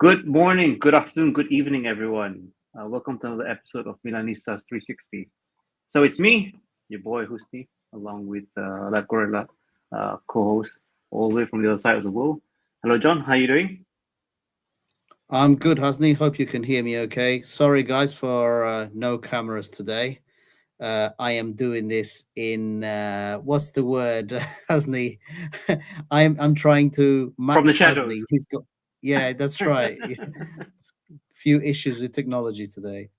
Good morning, good afternoon, good evening, everyone. Welcome to another episode of Milanistas 360. So it's me, your boy Husni, along with La Gorilla co-host, all the way from the other side of the world. Hello, John. How you doing? I'm good, Hasni. Hope you can hear me okay. Sorry, guys, for no cameras today. I am doing this in what's the word, Hasni? I'm trying to From the match shadows. Hasni. He's got yeah, that's right. Few issues with technology today.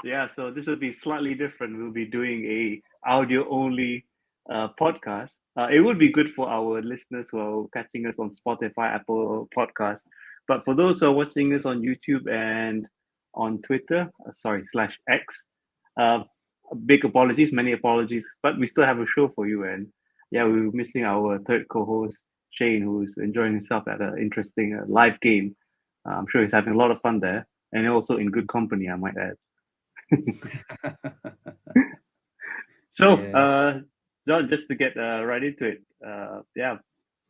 Yeah, so this will be slightly different. We'll be doing a audio only podcast. It would be good for our listeners who are catching us on Spotify, Apple Podcasts. But for those who are watching us on YouTube and on Twitter, slash X, uh, big apologies, many apologies. But we still have a show for you. And yeah, we were missing our third co-host, Shane, who's enjoying himself at an interesting live game. I'm sure he's having a lot of fun there, and also in good company, I might add. So, Yeah. John, just to get right into it, yeah,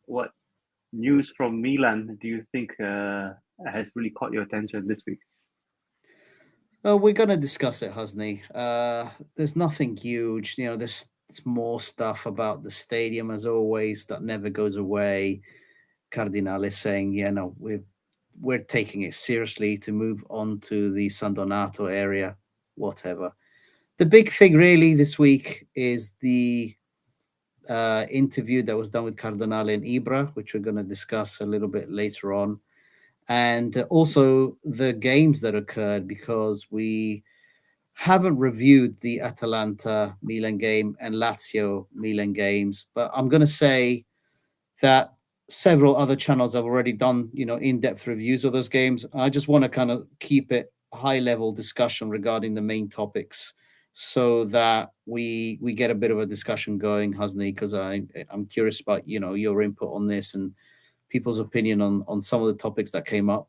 what news from Milan do you think has really caught your attention this week? We're gonna discuss it, Hasni. There's nothing huge. There's more stuff about the stadium as always that never goes away. Cardinale saying, yeah, no, we're taking it seriously to move on to the San Donato area, whatever. The big thing really this week is the interview that was done with Cardinale and Ibra, which we're going to discuss a little bit later on, and also the games that occurred because we haven't reviewed the Atalanta Milan game and Lazio Milan games, but I'm going to say that several other channels have already done, in-depth reviews of those games. I just want to kind of keep it high level discussion regarding the main topics so that we get a bit of a discussion going, Hasni, because I'm curious about, your input on this and people's opinion on some of the topics that came up.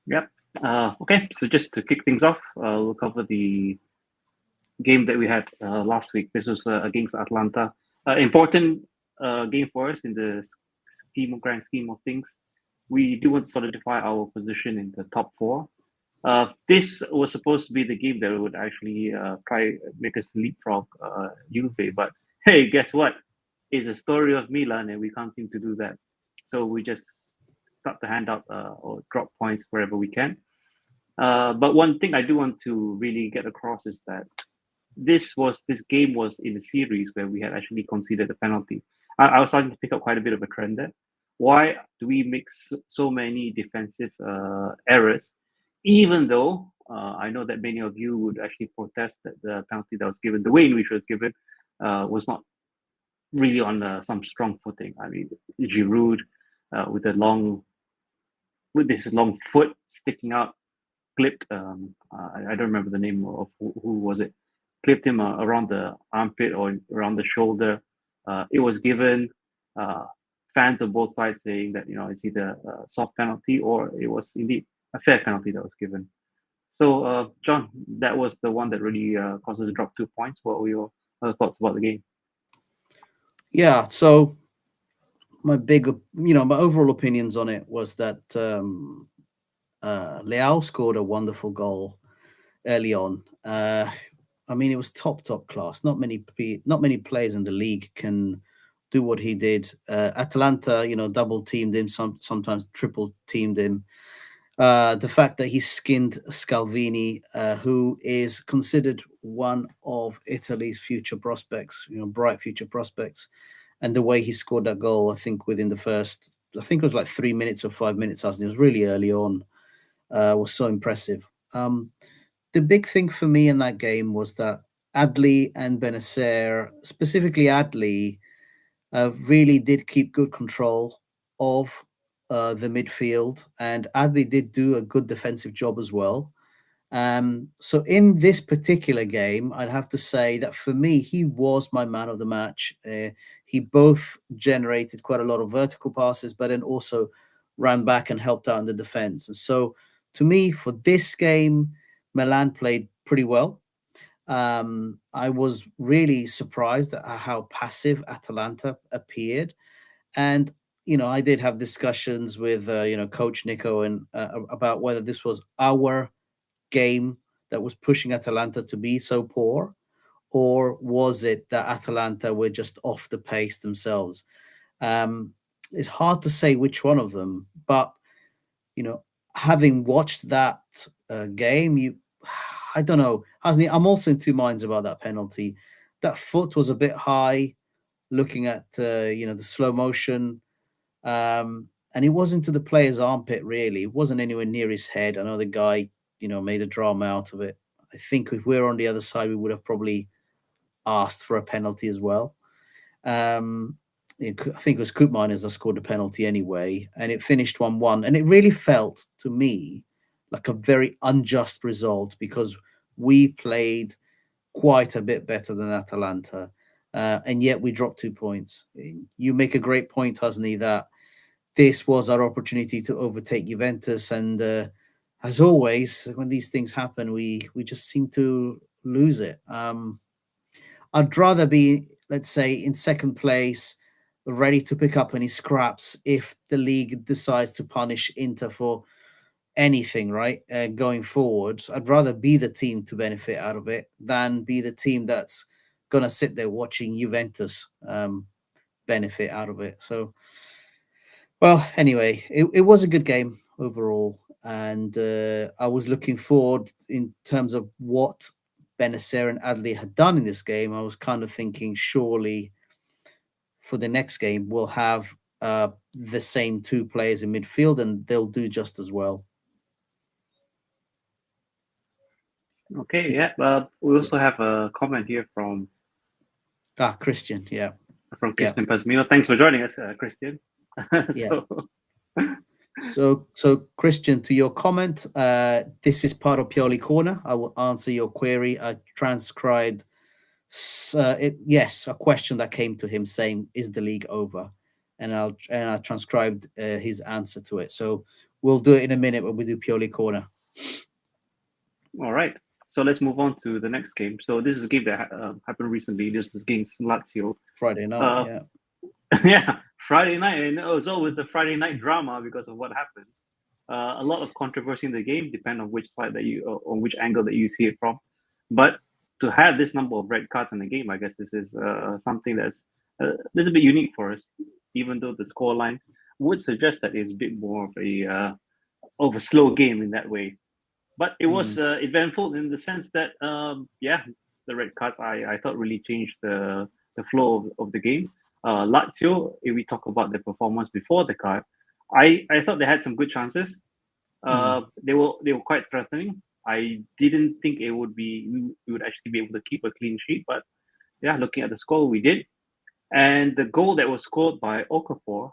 Yep. Okay, so just to kick things off, we'll cover the game that we had last week. This was against Atlanta. Important game for us in the grand scheme of things. We do want to solidify our position in the top four. This was supposed to be the game that would actually try make us leapfrog Juve, but hey, guess what? It's a story of Milan, and we can't seem to do that. So we just start to hand out or drop points wherever we can. But one thing I do want to really get across is that this game was in a series where we had actually conceded a penalty. I was starting to pick up quite a bit of a trend there. Why do we make so many defensive errors, even though I know that many of you would actually protest that the penalty that was given, the way in which it was given, was not really on some strong footing. I mean, Giroud with a with this long foot sticking out, clipped. I don't remember the name of who was it. Clipped him around the armpit or around the shoulder. It was given. Uh, Fans of both sides saying that it's either a soft penalty or it was indeed a fair penalty that was given. So, John, that was the one that really caused us to drop 2 points. What were your other thoughts about the game? Yeah, so my overall opinions on it was that Leao scored a wonderful goal early on. I mean, it was top class. Not many players in the league can do what he did. Atalanta, double teamed him, sometimes triple teamed him. The fact that he skinned Scalvini, who is considered one of Italy's future prospects, bright future prospects, and the way he scored that goal, I think within the first, I think it was like 3 minutes or 5 minutes, it was really early on, was so impressive. The big thing for me in that game was that Adli and Benacer, specifically Adli, really did keep good control of the midfield, and Adli did do a good defensive job as well. So in this particular game, I'd have to say that for me, he was my man of the match. He both generated quite a lot of vertical passes, but then also ran back and helped out in the defense. And so to me, for this game, Milan played pretty well. I was really surprised at how passive Atalanta appeared. And, I did have discussions with Coach Nico and about whether this was our game that was pushing Atalanta to be so poor, or was it that Atalanta were just off the pace themselves? Um, it's hard to say which one of them, but you know, having watched that game, I don't know, Hasni, I'm also in two minds about that penalty. That foot was a bit high, looking at the slow motion, and it wasn't to the player's armpit really. It wasn't anywhere near his head. I know the guy, made a drama out of it. I think if we were on the other side, we would have probably asked for a penalty as well. Um, I think it was Koopmeiners that scored the penalty anyway, and it finished 1-1. And it really felt to me like a very unjust result because we played quite a bit better than Atalanta, and yet we dropped 2 points. You make a great point, Husney, that this was our opportunity to overtake Juventus, and as always, when these things happen, we just seem to lose it. I'd rather be, let's say, in second place, ready to pick up any scraps if the league decides to punish Inter for anything, right? Going forward, I'd rather be the team to benefit out of it than be the team that's going to sit there watching Juventus benefit out of it. So, well, anyway, it was a good game overall. And I was looking forward in terms of what Benacer and Adley had done in this game. I was kind of thinking, surely for the next game, we'll have the same two players in midfield and they'll do just as well. Okay, yeah. We also have a comment here Christian, yeah. from Yeah. Christian Pasmino. Thanks for joining us, Christian. Yeah. So, So Christian, to your comment, this is part of Pioli Corner. I will answer your query. I transcribed, yes, a question that came to him saying, "Is the league over?" And I transcribed his answer to it. So we'll do it in a minute when we do Pioli Corner. all right. So let's move on to the next game. So this is a game that happened recently. This is against Lazio. Friday night, yeah. Yeah, Friday night, and also with the Friday night drama because of what happened. A lot of controversy in the game, depending on which side that on which angle that you see it from. But to have this number of red cards in the game, I guess this is something that's a little bit unique for us. Even though the scoreline would suggest that it's a bit more of a slow game in that way. But it was eventful in the sense that, yeah, the red cards I thought really changed the flow of the game. Lazio, if we talk about the performance before the card, I thought they had some good chances. They were quite threatening. I didn't think we would actually be able to keep a clean sheet, but yeah, looking at the score, we did. And the goal that was scored by Okafor,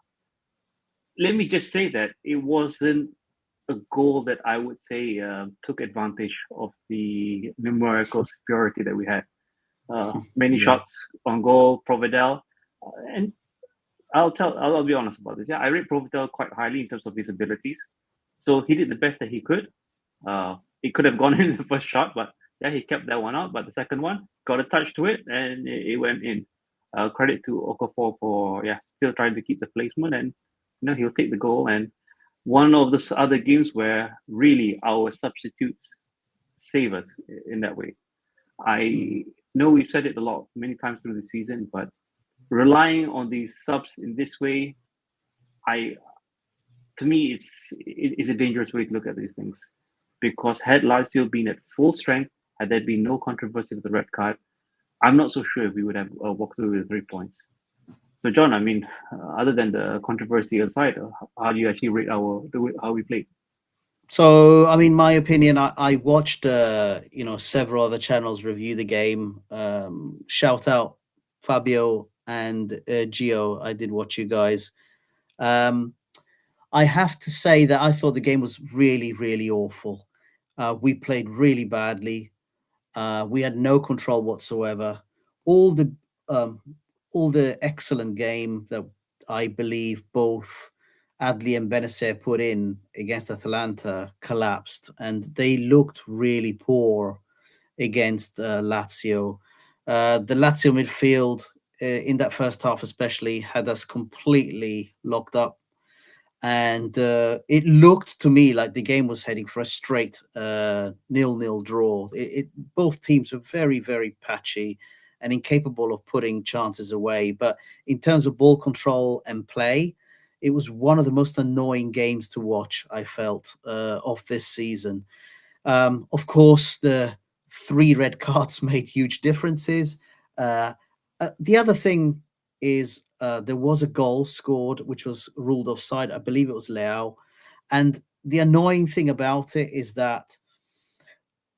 let me just say that it wasn't a goal that I would say took advantage of the numerical superiority that we had. Many shots on goal, Providel, and I'll be honest about this. Yeah, I rate Providel quite highly in terms of his abilities. So he did the best that he could. It could have gone in the first shot, but yeah, he kept that one out. But the second one got a touch to it, and it went in. Credit to Okafor for still trying to keep the placement, and he'll take the goal. And one of the other games where really our substitutes save us in that way. I know we've said it a lot, many times through the season, but relying on these subs in this way, to me, it's a dangerous way to look at these things. Because had Lazio been at full strength, had there been no controversy with the red card, I'm not so sure if we would have walked through with 3 points. So, John, I mean, other than the controversy aside, how do you actually rate how we played? So, I mean, my opinion, I watched, several other channels review the game. Shout out Fabio and Gio. I did watch you guys. I have to say that I thought the game was really, really awful. We played really badly. We had no control whatsoever. All the um, all the excellent game that I believe both Adli and Benacer put in against Atalanta collapsed, and they looked really poor against Lazio. The Lazio midfield in that first half, especially, had us completely locked up. And it looked to me like the game was heading for a straight 0-0 draw. Both teams were very, very patchy and incapable of putting chances away. But in terms of ball control and play, it was one of the most annoying games to watch, I felt, of this season. Of course, the 3 red cards made huge differences. The other thing is there was a goal scored which was ruled offside. I believe it was Leao. And the annoying thing about it is that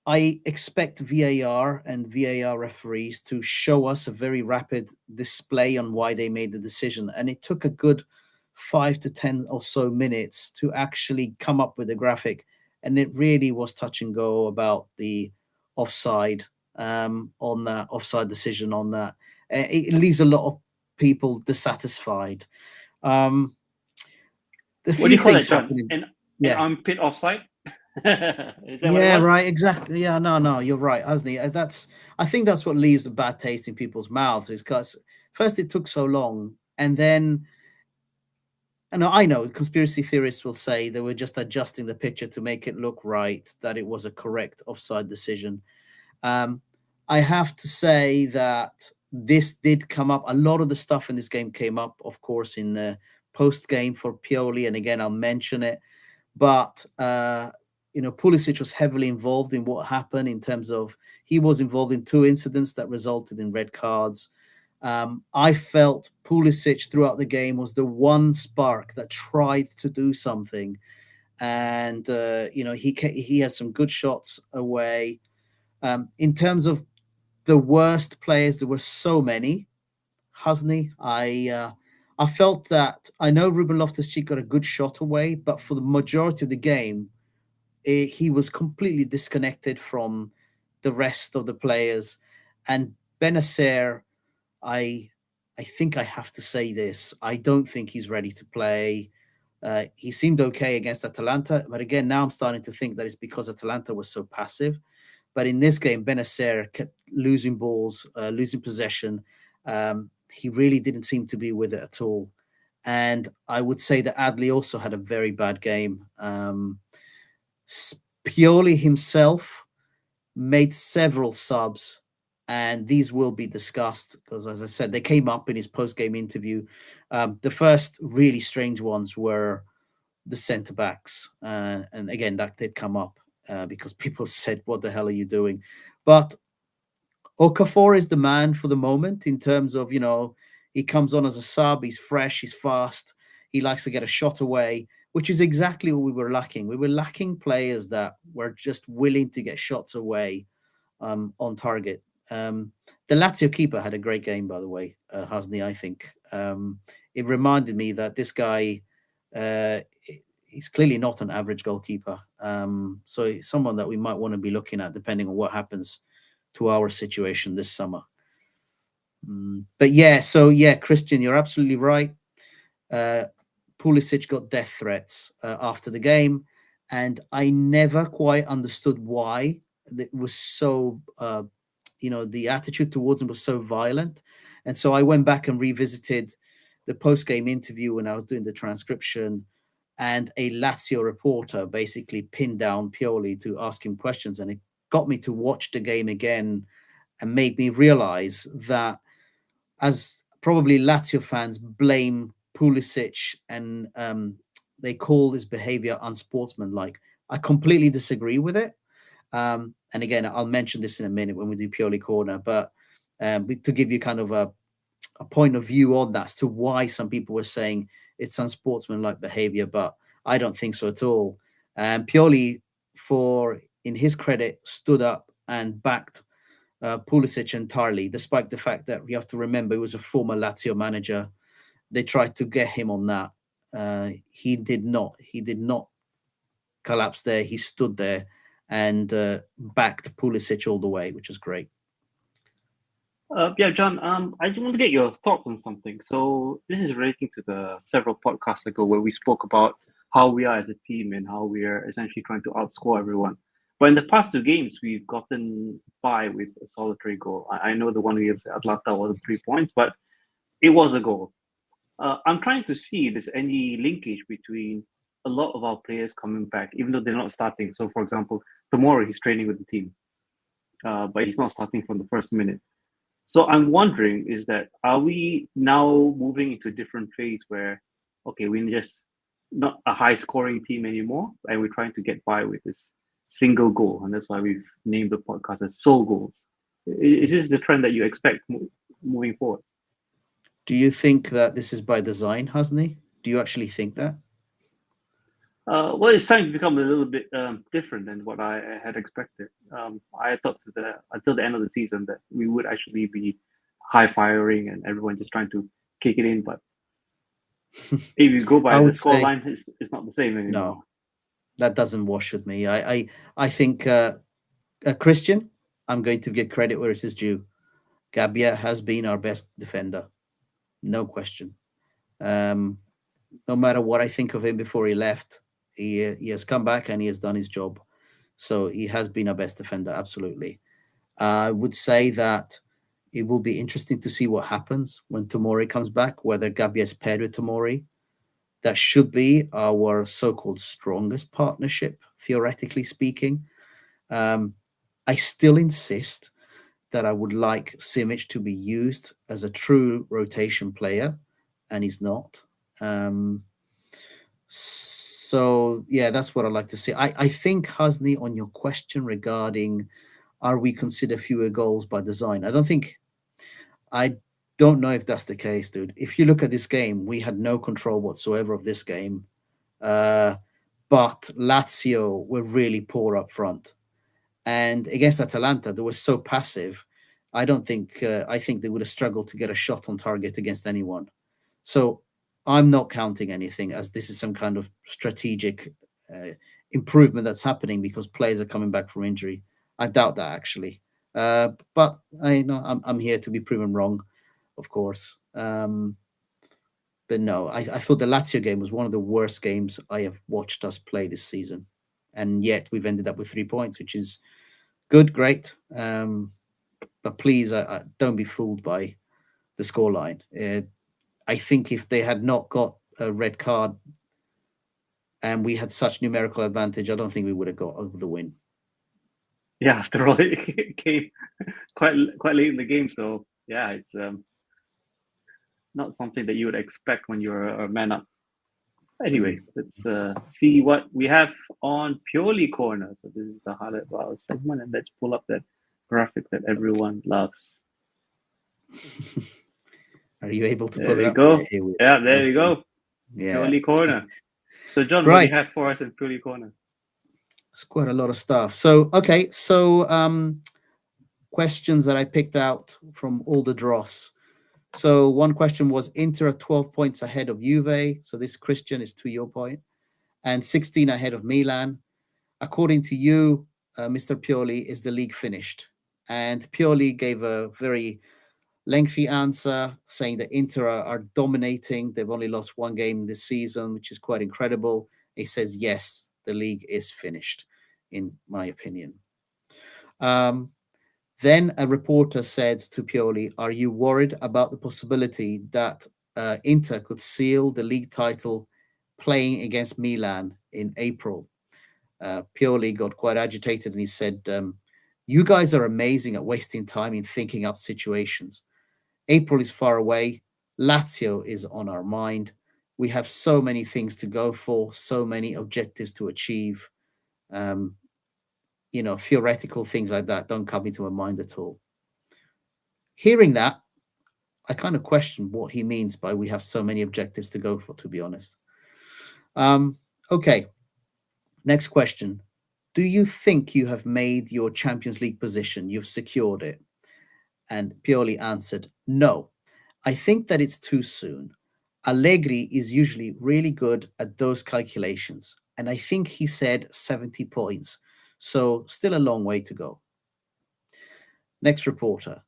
I expect VAR and VAR referees to show us a very rapid display on why they made the decision. And it took a good 5 to 10 or so minutes to actually come up with a graphic. And it really was touch and go about the offside on that offside decision on that. It leaves a lot of people dissatisfied. Um, a What do few you call things that, John? happening. An Yeah. armpit offside? Is that what it Yeah, was? right, exactly. Yeah, no, you're right, Asni. I think that's what leaves a bad taste in people's mouths is because first it took so long, and then, and I know conspiracy theorists will say they were just adjusting the picture to make it look right, that it was a correct offside decision. Um, I have to say that this did come up. A lot of the stuff in this game came up, of course, in the post game for Pioli, and again, I'll mention it. But Pulisic was heavily involved in what happened in terms of he was involved in 2 incidents that resulted in red cards. I felt Pulisic throughout the game was the one spark that tried to do something, and he had some good shots away. In terms of the worst players, there were so many. Husney, I felt that I know Ruben Loftus-Cheek got a good shot away, but for the majority of the game, he was completely disconnected from the rest of the players. And Benacer, I I think I have to say this. I don't think he's ready to play. He seemed okay against Atalanta, but again, now I'm starting to think that it's because Atalanta was so passive. But in this game, Benacer kept losing balls, losing possession. He really didn't seem to be with it at all. And I would say that Adley also had a very bad game. Pioli himself made several subs, and these will be discussed because, as I said, they came up in his post-game interview. The first really strange ones were the centre backs, and again, that did come up because people said, "What the hell are you doing?" But Okafor is the man for the moment in terms of, he comes on as a sub, he's fresh, he's fast, he likes to get a shot away, which is exactly what we were lacking. We were lacking players that were just willing to get shots away on target. The Lazio keeper had a great game, by the way, Hasni, I think. It reminded me that this guy, uh, he's clearly not an average goalkeeper. So someone that we might want to be looking at depending on what happens to our situation this summer. But Christian, you're absolutely right. Pulisic got death threats after the game, and I never quite understood why it was so. The attitude towards him was so violent, and so I went back and revisited the post-game interview when I was doing the transcription, and a Lazio reporter basically pinned down Pioli to ask him questions, and it got me to watch the game again and made me realize that, as probably Lazio fans blame Pulisic and they call his behavior unsportsmanlike. I completely disagree with it. And again, I'll mention this in a minute when we do Pioli Corner, but to give you kind of a point of view on that as to why some people were saying it's unsportsmanlike behavior, but I don't think so at all. Pioli, in his credit, stood up and backed Pulisic entirely, despite the fact that you have to remember he was a former Lazio manager. They tried to get him on that. He did not. He did not collapse there. He stood there and backed Pulisic all the way, which is great. Yeah, John, I just want to get your thoughts on something. So this is relating to the several podcasts ago where we spoke about how we are as a team and how we are essentially trying to outscore everyone. But in the past 2 games, we've gotten by with a solitary goal. I know the one against Atlanta was 3 points, but It was a goal. I'm trying to see if there's any linkage between a lot of our players coming back, even though they're not starting. So, for example, tomorrow he's training with the team, but he's not starting from the first minute. So I'm wondering, is that are we now moving into a different phase where, okay, we're just not a high scoring team anymore, and we're trying to get by with this single goal, and that's why we've named the podcast as Soul Goals. Is this the trend that you expect moving forward? Do you think that this is by design, Hasni? Do you actually think that? Well, it's starting to become a little bit different than what I had expected. I thought until the end of the season that we would actually be high firing and everyone just trying to kick it in. But if you go I by the would score say line, it's not the same no. anymore. That doesn't wash with me. I think Christian. I'm going to give credit where it is due. Gabia has been our best defender, no question. Um, no matter what I think of him before he left, he has come back and he has done his job. So he has been our best defender, absolutely. I would say that it will be interesting to see what happens when Tomori comes back, whether Gabia is paired with Tomori. That should be our so-called strongest partnership, theoretically speaking. Um, I still insist that I would like Simic to be used as a true rotation player, and he's not. Um, so yeah, that's what I'd like to see. I think Hasni, on your question regarding are we consider fewer goals by design? I don't know if that's the case, dude. If you look at this game, we had no control whatsoever of this game. Uh, but Lazio were really poor up front. And against Atalanta, they were so passive. I think they would have struggled to get a shot on target against anyone. So I'm not counting anything as this is some kind of strategic uh, improvement that's happening because players are coming back from injury. I doubt that actually. But I know I'm here to be proven wrong, of course. But no, I thought the Lazio game was one of the worst games I have watched us play this season, and yet we've ended up with 3 points, which is good, great. But please, don't be fooled by the scoreline. I think if they had not got a red card and we had such numerical advantage, I don't think we would have got over the win. Yeah, after all, it came quite late in the game, so yeah, it's not something that you would expect when you're a man up. Anyway, let's see what we have on Purely Corner. So this is the highlight of our segment, and let's pull up that graphic that everyone loves. Are you able to There pull it we up? go. Yeah, Yeah, there okay. you go. Yeah. Purely Corner. So, John, what do Right. you have for us in Purely Corner? It's quite a lot of stuff. So, okay. So, questions that I picked out from all the dross. So, one question was Inter are 12 points ahead of Juve. So, this Christian is to your point, and 16 ahead of Milan. According to you, Mr. Pioli, is the league finished? And Pioli gave a very lengthy answer saying that Inter are dominating. They've only lost one game this season, which is quite incredible. He says, yes, the league is finished, in my opinion. Then a reporter said to Pioli, are you worried about the possibility that Inter could seal the league title playing against Milan in April? Pioli got quite agitated and he said, you guys are amazing at wasting time in thinking up situations. April is far away. Lazio is on our mind. We have so many things to go for, so many objectives to achieve. Theoretical things like that don't come into my mind at all. Hearing that, I kind of question what he means by we have so many objectives to go for, to be honest. Okay, next question. Do you think you have made your Champions League position? You've secured it? And Pioli answered, no. I think that it's too soon. Allegri is usually really good at those calculations. And I think he said 70 points. So still a long way to go. Next reporter.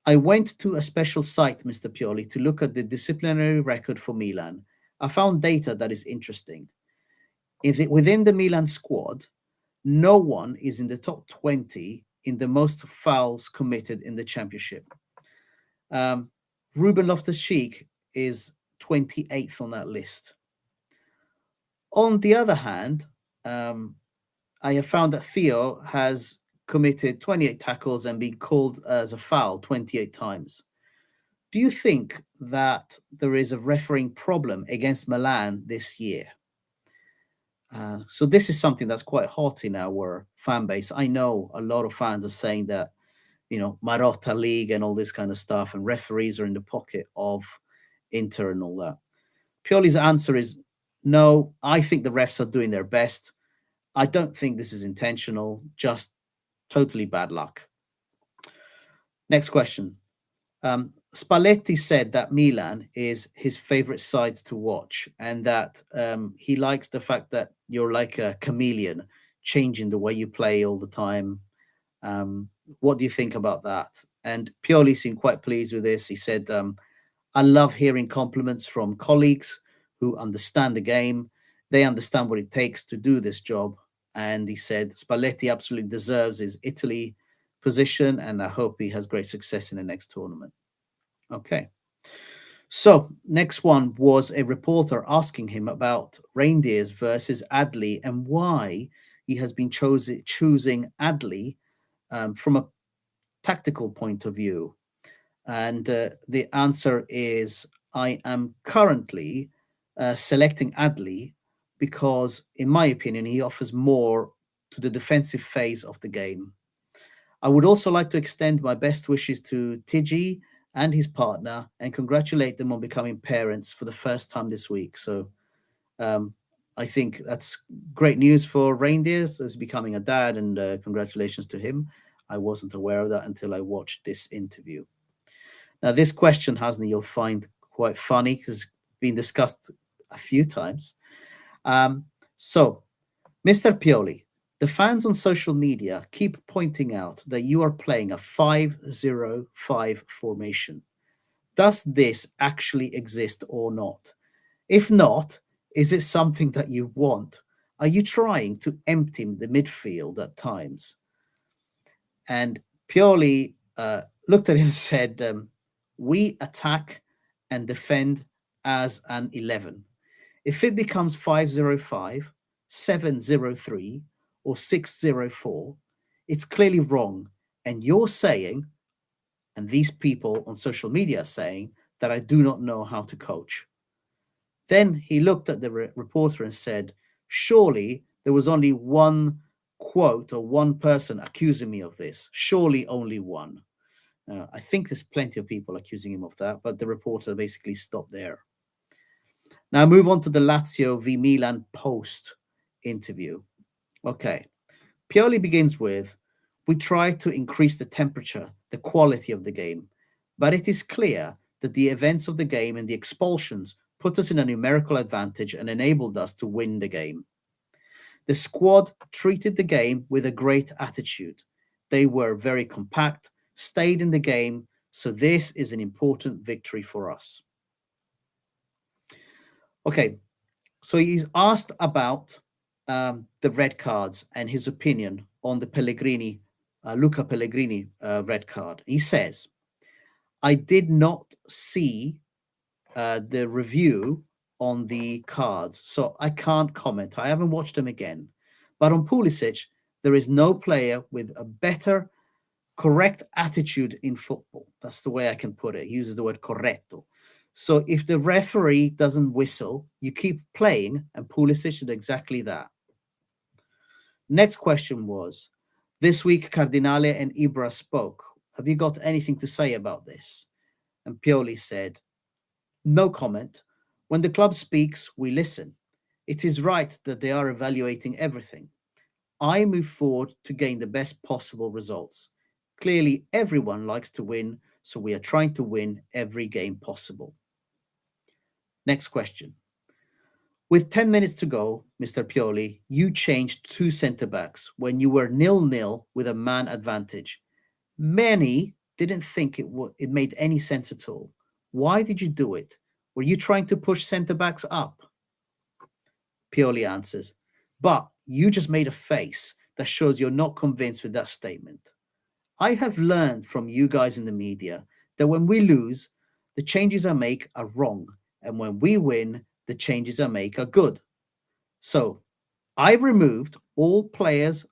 I went to a special site, Mr. Pioli, to look at the disciplinary record for Milan. I found data that is interesting. Within the Milan squad, no one is in the top 20 in the most fouls committed in the championship. Ruben Loftus-Cheek is 28th on that list. On the other hand, I have found that Theo has committed 28 tackles and been called as a foul 28 times. Do you think that there is a refereeing problem against Milan this year? So this is something that's quite hot in our fan base. I know a lot of fans are saying that, Marotta League and all this kind of stuff, and referees are in the pocket of Inter and all that. Pioli's answer is no. I think the refs are doing their best. I don't think this is intentional, just totally bad luck. Next question. Spalletti said that Milan is his favorite side to watch, and that he likes the fact that you're like a chameleon, changing the way you play all the time. What do you think about that? And Pioli seemed quite pleased with this. He said, I love hearing compliments from colleagues who understand the game. They understand what it takes to do this job. And he said, Spalletti absolutely deserves his Italy position, and I hope he has great success in the next tournament. Okay. So next one was a reporter asking him about Reindeers versus Adley and why he has been choosing Adley from a tactical point of view. And the answer is, I am currently selecting Adley because, in my opinion, he offers more to the defensive phase of the game. I would also like to extend my best wishes to Tigi and his partner and congratulate them on becoming parents for the first time this week. So I think that's great news for Reindeers as becoming a dad, and congratulations to him. I wasn't aware of that until I watched this interview. Now, this question, Hasni, you'll find quite funny because it's been discussed a few times. So, Mr. Pioli, the fans on social media keep pointing out that you are playing a 5-0-5 formation. Does this actually exist or not? If not, is it something that you want? Are you trying to empty the midfield at times? And Pioli looked at him and said, we attack and defend as an 11. If it becomes 5-0-5, 7-0-3, or 6-0-4, it's clearly wrong. And you're saying, and these people on social media are saying, that I do not know how to coach. Then he looked at the reporter and said, surely there was only one quote or one person accusing me of this. Surely only one. I think there's plenty of people accusing him of that, but the reporter basically stopped there. Now move on to the Lazio v Milan post interview. Okay. Pioli begins with, we try to increase the temperature, the quality of the game, but it is clear that the events of the game and the expulsions put us in a numerical advantage and enabled us to win the game. The squad treated the game with a great attitude. They were very compact, stayed in the game, so this is an important victory for us. Okay, so he's asked about the red cards and his opinion on the Pellegrini, Luca Pellegrini red card. He says, I did not see the review on the cards, so I can't comment. I haven't watched them again. But on Pulisic, there is no player with a better, correct attitude in football. That's the way I can put it. He uses the word corretto. So if the referee doesn't whistle, you keep playing, and Pulisic did exactly that. Next question was, this week Cardinale and Ibra spoke. Have you got anything to say about this? And Pioli said, no comment. When the club speaks, we listen. It is right that they are evaluating everything. I move forward to gain the best possible results. Clearly, everyone likes to win, so we are trying to win every game possible. Next question. With 10 minutes to go, Mr. Pioli, you changed two centre-backs when you were 0-0 with a man advantage. Many didn't think it made any sense at all. Why did you do it? Were you trying to push centre-backs up? Pioli answers, but you just made a face that shows you're not convinced with that statement. I have learned from you guys in the media that when we lose, The changes I make are wrong. And when we win, the changes I make are good. So I removed all players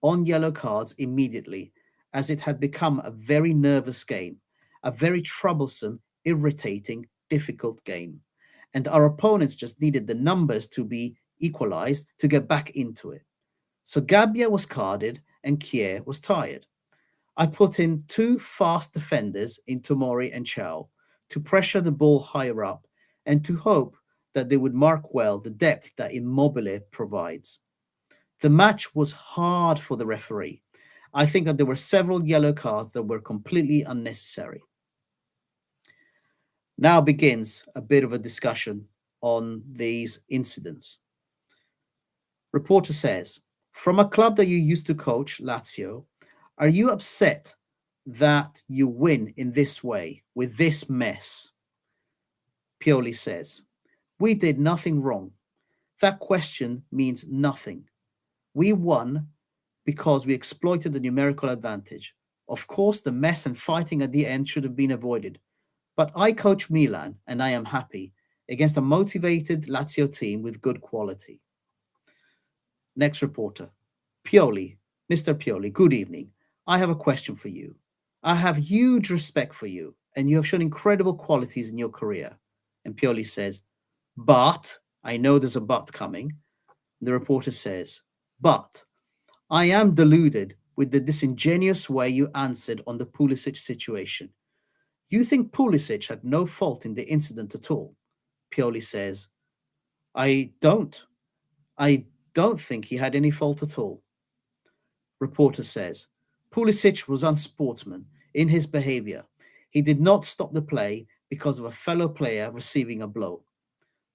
on yellow cards immediately, as it had become a very nervous game, a very troublesome, irritating, difficult game. And our opponents just needed the numbers to be equalized to get back into it. So Gabia was carded and Kier was tired. I put in two fast defenders in Tomori and Chow to pressure the ball higher up and to hope that they would mark well the depth that Immobile provides. The match was hard for the referee. I think that there were several yellow cards that were completely unnecessary. Now begins a bit of a discussion on these incidents. Reporter says, from a club that you used to coach, Lazio, are you upset that you win in this way, with this mess? Pioli says, we did nothing wrong. That question means nothing. We won because we exploited the numerical advantage. Of course, the mess and fighting at the end should have been avoided. But I coach Milan and I am happy against a motivated Lazio team with good quality. Next reporter. Pioli, Mr. Pioli, good evening. I have a question for you. I have huge respect for you and you have shown incredible qualities in your career. And Pioli says, but, I know there's a but coming. The reporter says, but I am deluded with the disingenuous way you answered on the Pulisic situation. You think Pulisic had no fault in the incident at all? Pioli says, I don't. I don't think he had any fault at all. Reporter says, Pulisic was unsportsman in his behavior. He did not stop the play because of a fellow player receiving a blow.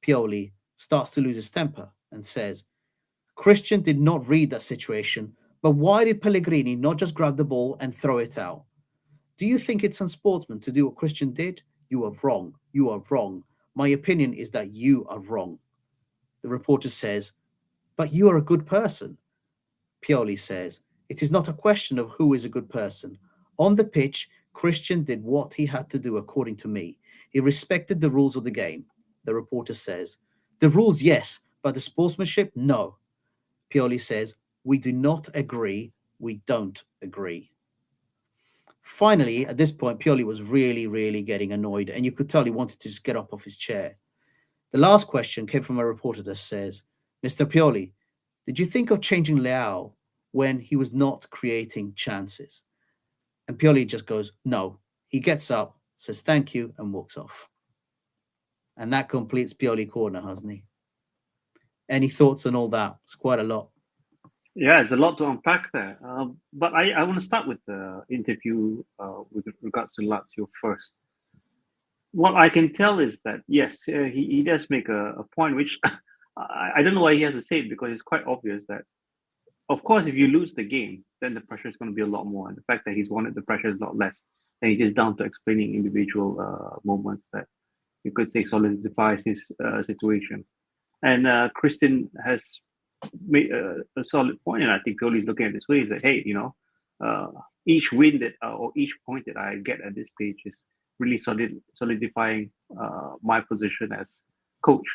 Pioli starts to lose his temper and says, Christian did not read that situation, but why did Pellegrini not just grab the ball and throw it out? Do you think it's unsportsman to do what Christian did? You are wrong. You are wrong. My opinion is that you are wrong. The reporter says, but you are a good person. Pioli says, it is not a question of who is a good person. On the pitch, Christian did what he had to do according to me. He respected the rules of the game. The reporter says, the rules, yes, but the sportsmanship, no. Pioli says, we do not agree. We don't agree. Finally, at this point, Pioli was really, really getting annoyed, and you could tell he wanted to just get up off his chair. The last question came from a reporter that says, Mr. Pioli, did you think of changing Leao when he was not creating chances? And Pioli just goes, no. He gets up, says thank you, and walks off. And that completes Pioli Corner, hasn't he? Any thoughts on all that? It's quite a lot. Yeah, it's a lot to unpack there. But I want to start with the interview with regards to Lazio first. What I can tell is that, yes, he does make a point which I don't know why he has to say it, because it's quite obvious that, of course, if you lose the game, then the pressure is going to be a lot more. And the fact that he's won it, the pressure is a lot less. And he's just down to explaining individual moments that you could say solidifies his situation. And Christian has made a solid point, and I think Pioli is looking at this way: is that, hey, each win that or each point that I get at this stage is really solidifying my position as coach,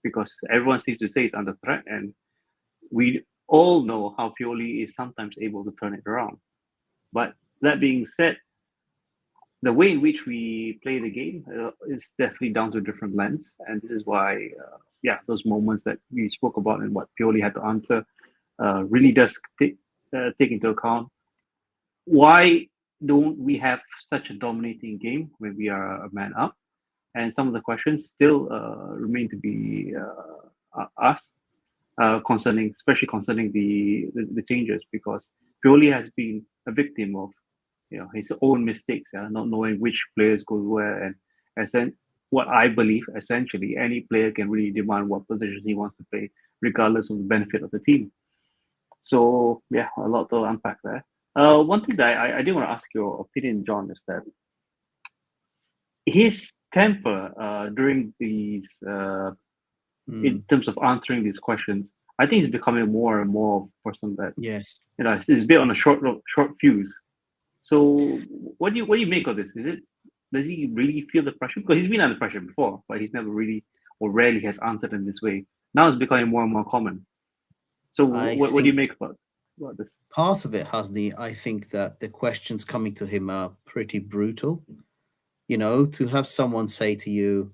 because everyone seems to say it's under threat, and we all know how Pioli is sometimes able to turn it around. But that being said, the way in which we play the game is definitely down to a different lens, and this is why, those moments that we spoke about and what Pioli had to answer really does take into account why don't we have such a dominating game when we are a man up, and some of the questions still remain to be asked especially concerning the changes, because Pioli has been a victim of his own mistakes, not knowing which players go where, and what I believe, essentially any player can really demand what positions he wants to play, regardless of the benefit of the team. So yeah, a lot to unpack there. One thing that I did want to ask your opinion, John, is that his temper during these, in terms of answering these questions, I think he's becoming more and more a person that Yes. It's a bit on a short fuse. So what do you make of this? Is it Does he really feel the pressure? Because he's been under pressure before, but he's never really or rarely has answered in this way. Now it's becoming more and more common. So I what do you think make about this? part of it, Hasni, I think that the questions coming to him are pretty brutal. You know, to have someone say to you,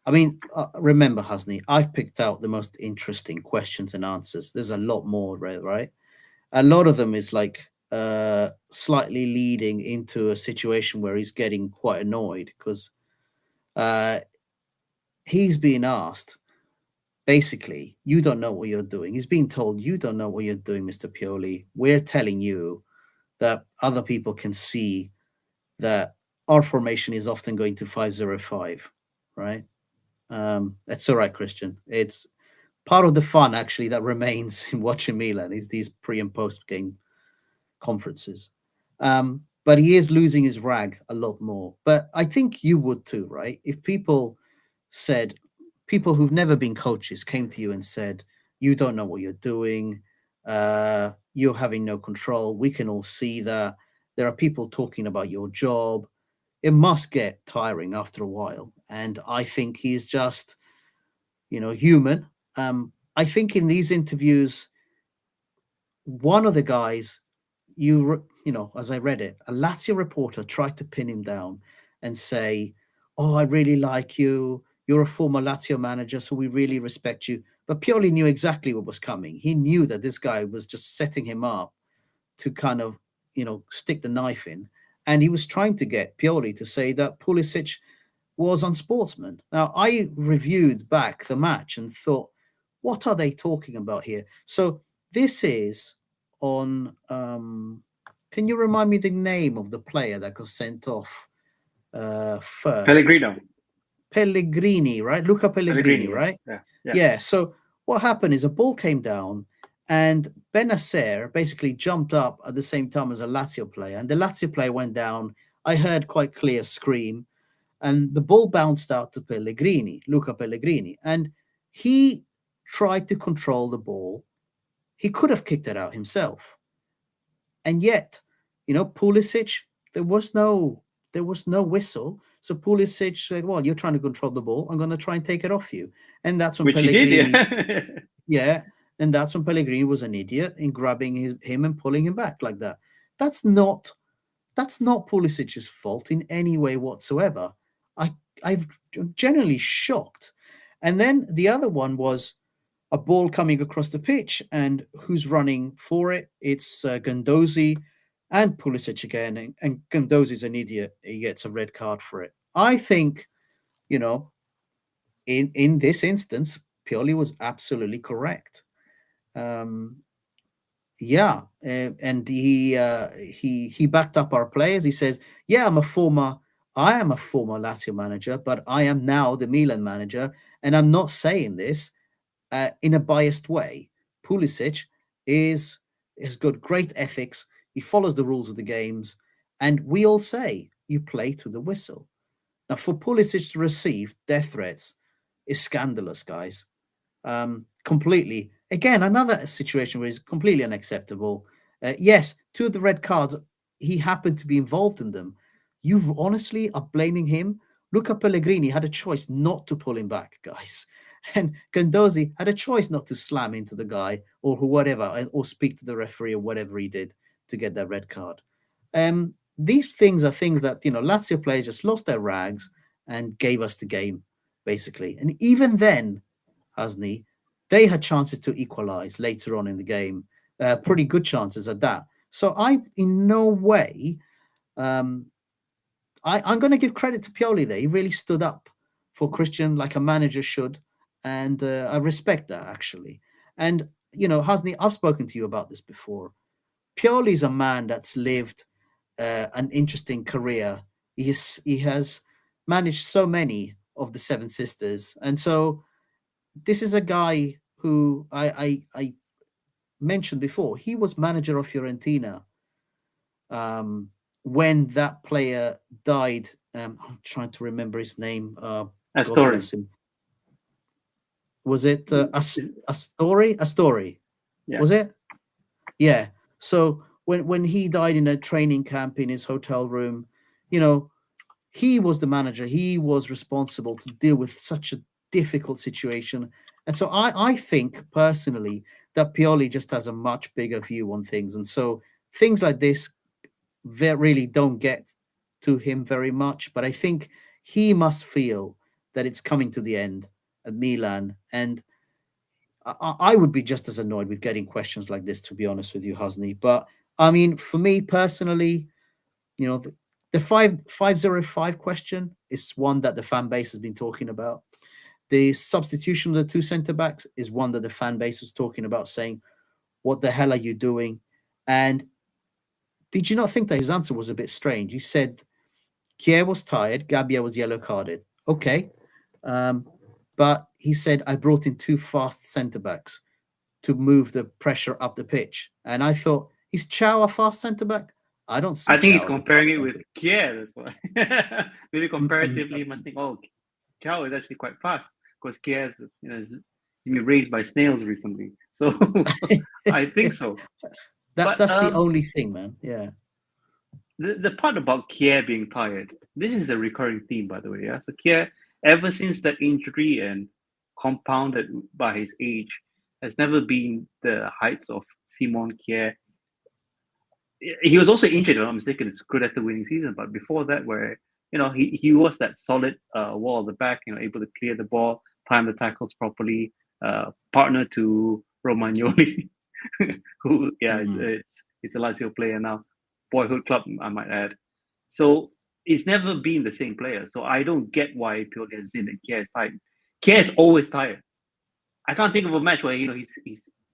I mean, remember, Hasni, I've picked out the most interesting questions and answers. There's a lot more, right? A lot of them is like slightly leading into a situation where he's getting quite annoyed because uh, he's being asked, basically, you don't know what you're doing. He's being told, you don't know what you're doing, Mr. Pioli. We're telling you that other people can see that our formation is often going to 5-0-5, right? That's all right, Christian. It's part of the fun, actually, that remains in watching Milan is these pre and post game conferences. But he is losing his rag a lot more. But I think you would too, right? If said, people who've never been coaches came to you and said, you don't know what you're doing, you're having no control, we can all see that. There are people talking about your job. It must get tiring after a while. And I think he's just, human. I think in these interviews, one of the guys, as I read it, a Lazio reporter tried to pin him down and say, "Oh, I really like you. You're a former Lazio manager, so we really respect you." But Pioli knew exactly what was coming. He knew that this guy was just setting him up to kind of, stick the knife in, and he was trying to get Pioli to say that Pulisic was unsportsman. Now, I reviewed back the match and thought, what are they talking about here? So this is on. Can you remind me the name of the player that got sent off first? Pellegrino. Pellegrini, right? Luca Pellegrini, Pellegrini, yes. right? Yeah. Yeah. Yeah. So what happened is a ball came down and Benacer basically jumped up at the same time as a Lazio player, and the Lazio player went down. I heard quite clear scream, and the ball bounced out to Pellegrini, Luca Pellegrini, and he tried to control the ball. He could have kicked it out himself, and yet, Pulisic, there was no whistle. So Pulisic said, "Well, you're trying to control the ball. I'm going to try and take it off you," and that's when Which he did, Pellegrini, yeah. yeah, and that's when Pellegrini was an idiot in grabbing him and pulling him back like that. That's not that's not Pulisic's fault in any way whatsoever. I I'm genuinely shocked. And then the other one was a ball coming across the pitch, and who's running for it? It's Gandozi and Pulisic again, and Gandozi's an idiot. He gets a red card for it. I think, you know, in this instance, Pioli was absolutely correct. Um, Yeah, and he backed up our players. He says, "Yeah, I am a former Lazio manager, but I am now the Milan manager, and I'm not saying this in a biased way. Pulisic is has got great ethics. He follows the rules of the games, and we all say you play to the whistle. Now, for Pulisic to receive death threats is scandalous, guys. Completely. Again, another situation where it's completely unacceptable. Yes, two of the red cards, he happened to be involved in them. You honestly are blaming him? Luca Pellegrini had a choice not to pull him back, guys. And Gandozi had a choice not to slam into the guy or whatever, or speak to the referee or whatever he did to get that red card. These things are things that, Lazio players just lost their rags and gave us the game, basically. And even then, Hasni, they had chances to equalize later on in the game, pretty good chances at that. So in no way, um, I'm going to give credit to Pioli there. He really stood up for Christian like a manager should, and I respect that actually. And Hasni, I've spoken to you about this before. Pioli's a man that's lived an interesting career. He has managed so many of the Seven Sisters, and so this is a guy who I mentioned before. He was manager of Fiorentina um, when that player died. I'm trying to remember his name. A God story. bless him. Was it Is- a story? A story. Yeah. Was it? Yeah. So when he died in a training camp in his hotel room, you know, he was the manager. He was responsible to deal with such a difficult situation. And so I think personally that Pioli just has a much bigger view on things. And so things like this really don't get to him very much. But I think he must feel that it's coming to the end at Milan. And I would be just as annoyed with getting questions like this, to be honest with you, Husney. But I mean, for me personally, the 505 question is one that the fan base has been talking about. The substitution of the two centre backs is one that the fan base was talking about, saying, "What the hell are you doing?" And did you not think that his answer was a bit strange? He said Kier was tired, Gabbia was yellow carded. Okay. Um, but he said, I brought in two fast centre backs to move the pressure up the pitch. And I thought, is Chow a fast centre back? I don't see I think he's Chow as a comparing fast it with centre Kier. That's why. Maybe back. comparatively, you must think, oh, Chow is actually quite fast because Kier is, he's been raised by snails recently. So I think so. But That's the only thing, man. Yeah. the part about Kier being tired, this is a recurring theme, by the way. Yeah. So Kier, ever since that injury and compounded by his age, has never been the heights of Simon Kier. He was also injured, if I'm not mistaken, it's good at the winning season. But before that, where he was that solid wall at the back, able to clear the ball, time the tackles properly, partner to Romagnoli, who Mm. it's a Lazio player now, boyhood club, I might add. So it's never been the same player. So I don't get why Pioli has seen that Kier is tired. Kier is always tired. I can't think of a match where he's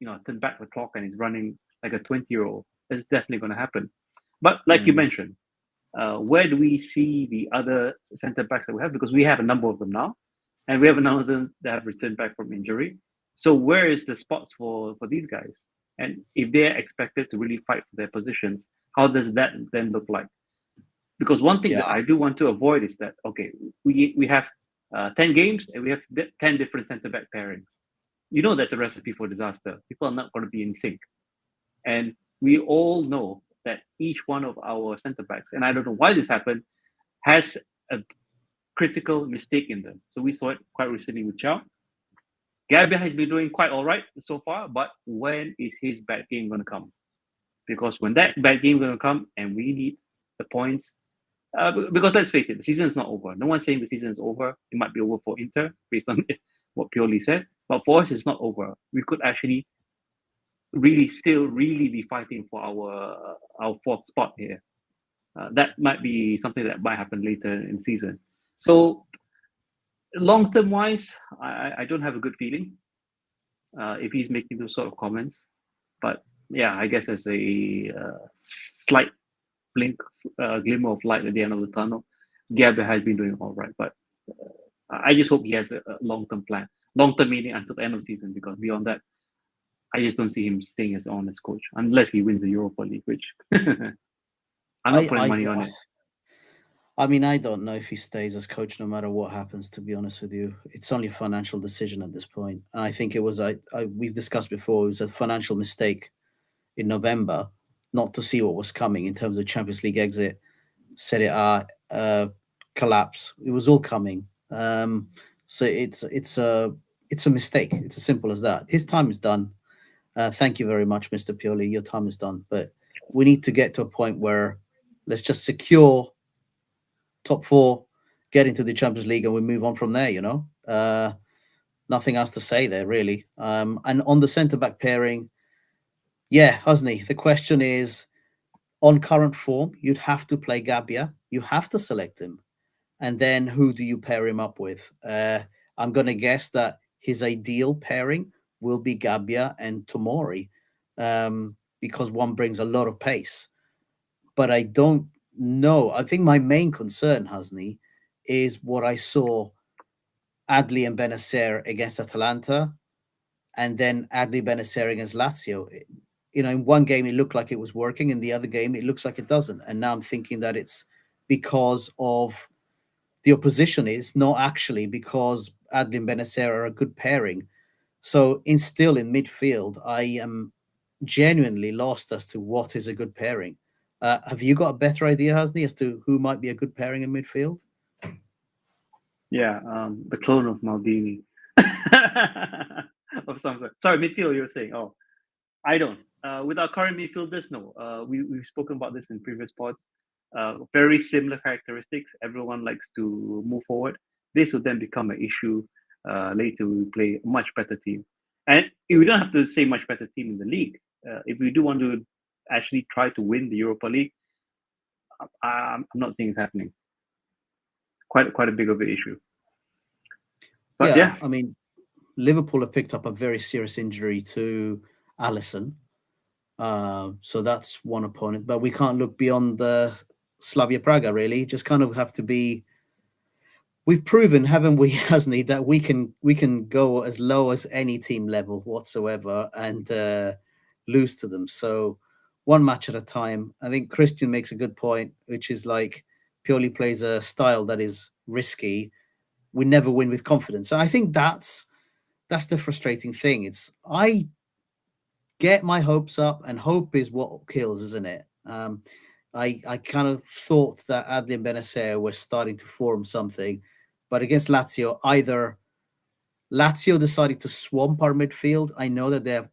turned back the clock and he's running like a 20-year-old. That's definitely going to happen. But like you Mm. mentioned, where do we see the other centre backs that we have? Because we have a number of them now, and we have a number of them that have returned back from injury. So where is the spots for these guys? And if they're expected to really fight for their positions, how does that then look like? Because one thing that Yeah. I do want to avoid is that okay, we have 10 games and we have 10 different centre back pairings. That's a recipe for disaster. People are not going to be in sync. And we all know that each one of our centre backs, and I don't know why this happened, has a critical mistake in them. So we saw it quite recently with Chow. Gabriel has been doing quite all right so far, but when is his bad game going to come? Because when that bad game is going to come and we need the points, because let's face it, the season is not over. No one's saying the season is over. It might be over for Inter based on what Pioli said, but for us, it's not over. We could actually really still really be fighting for our fourth spot here. That might be something that might happen later in season. So long term wise, I don't have a good feeling if he's making those sort of comments. But yeah, I guess as a slight blink, glimmer of light at the end of the tunnel, Gabriel has been doing all right. But I just hope he has a long term plan. Long term meaning until the end of the season, because beyond that, I just don't see him staying as on as coach unless he wins the Europa League, which I'm not I, putting I, money on it. I mean, I don't know if he stays as coach no matter what happens, to be honest with you. It's only a financial decision at this point. And I think it was, we've discussed before, it was a financial mistake in November not to see what was coming in terms of Champions League exit, Serie A collapse. It was all coming. So it's a mistake. It's as simple as that. His time is done. Thank you very much, Mr. Pioli. Your time is done. But we need to get to a point where let's just secure top four, get into the Champions League, and we move on from there. Nothing else to say there, really. And on the centre back pairing, yeah, Husney, the question is on current form, you'd have to play Gabbia. You have to select him. And then who do you pair him up with? I'm going to guess that his ideal pairing will be Gabbia and Tomori because one brings a lot of pace. But I don't know. I think my main concern, Hasni, is what I saw Adli and Benacer against Atalanta and then Adli Benacer against Lazio. In one game it looked like it was working, in the other game it looks like it doesn't. And now I'm thinking that it's because of the opposition. Is not actually because Adli and Benacer are a good pairing. So still in midfield, I am genuinely lost as to what is a good pairing. Have you got a better idea, Hasni, as to who might be a good pairing in midfield? Yeah, the clone of Maldini. Of some sort. Sorry, midfield. You were saying? Oh, I don't. With our current midfielders, no. We've spoken about this in previous pods. Very similar characteristics. Everyone likes to move forward. This will then become an issue later. We play a much better team, and we don't have to say much better team in the league. If we do want to actually try to win the Europa League, I'm not saying it's happening. Quite a big of an issue. But yeah, I mean, Liverpool have picked up a very serious injury to Alisson. So that's one opponent. But we can't look beyond the Slavia Praga, really. Just kind of have to be. We've proven, haven't we, Hasni, that we can go as low as any team level whatsoever and lose to them. So one match at a time. I think Christian makes a good point, which is like purely plays a style that is risky. We never win with confidence. And I think that's the frustrating thing. It's I get my hopes up, and hope is what kills, isn't it? I kind of thought that Adli and Benacer were starting to form something, but against Lazio, either Lazio decided to swamp our midfield. I know that they have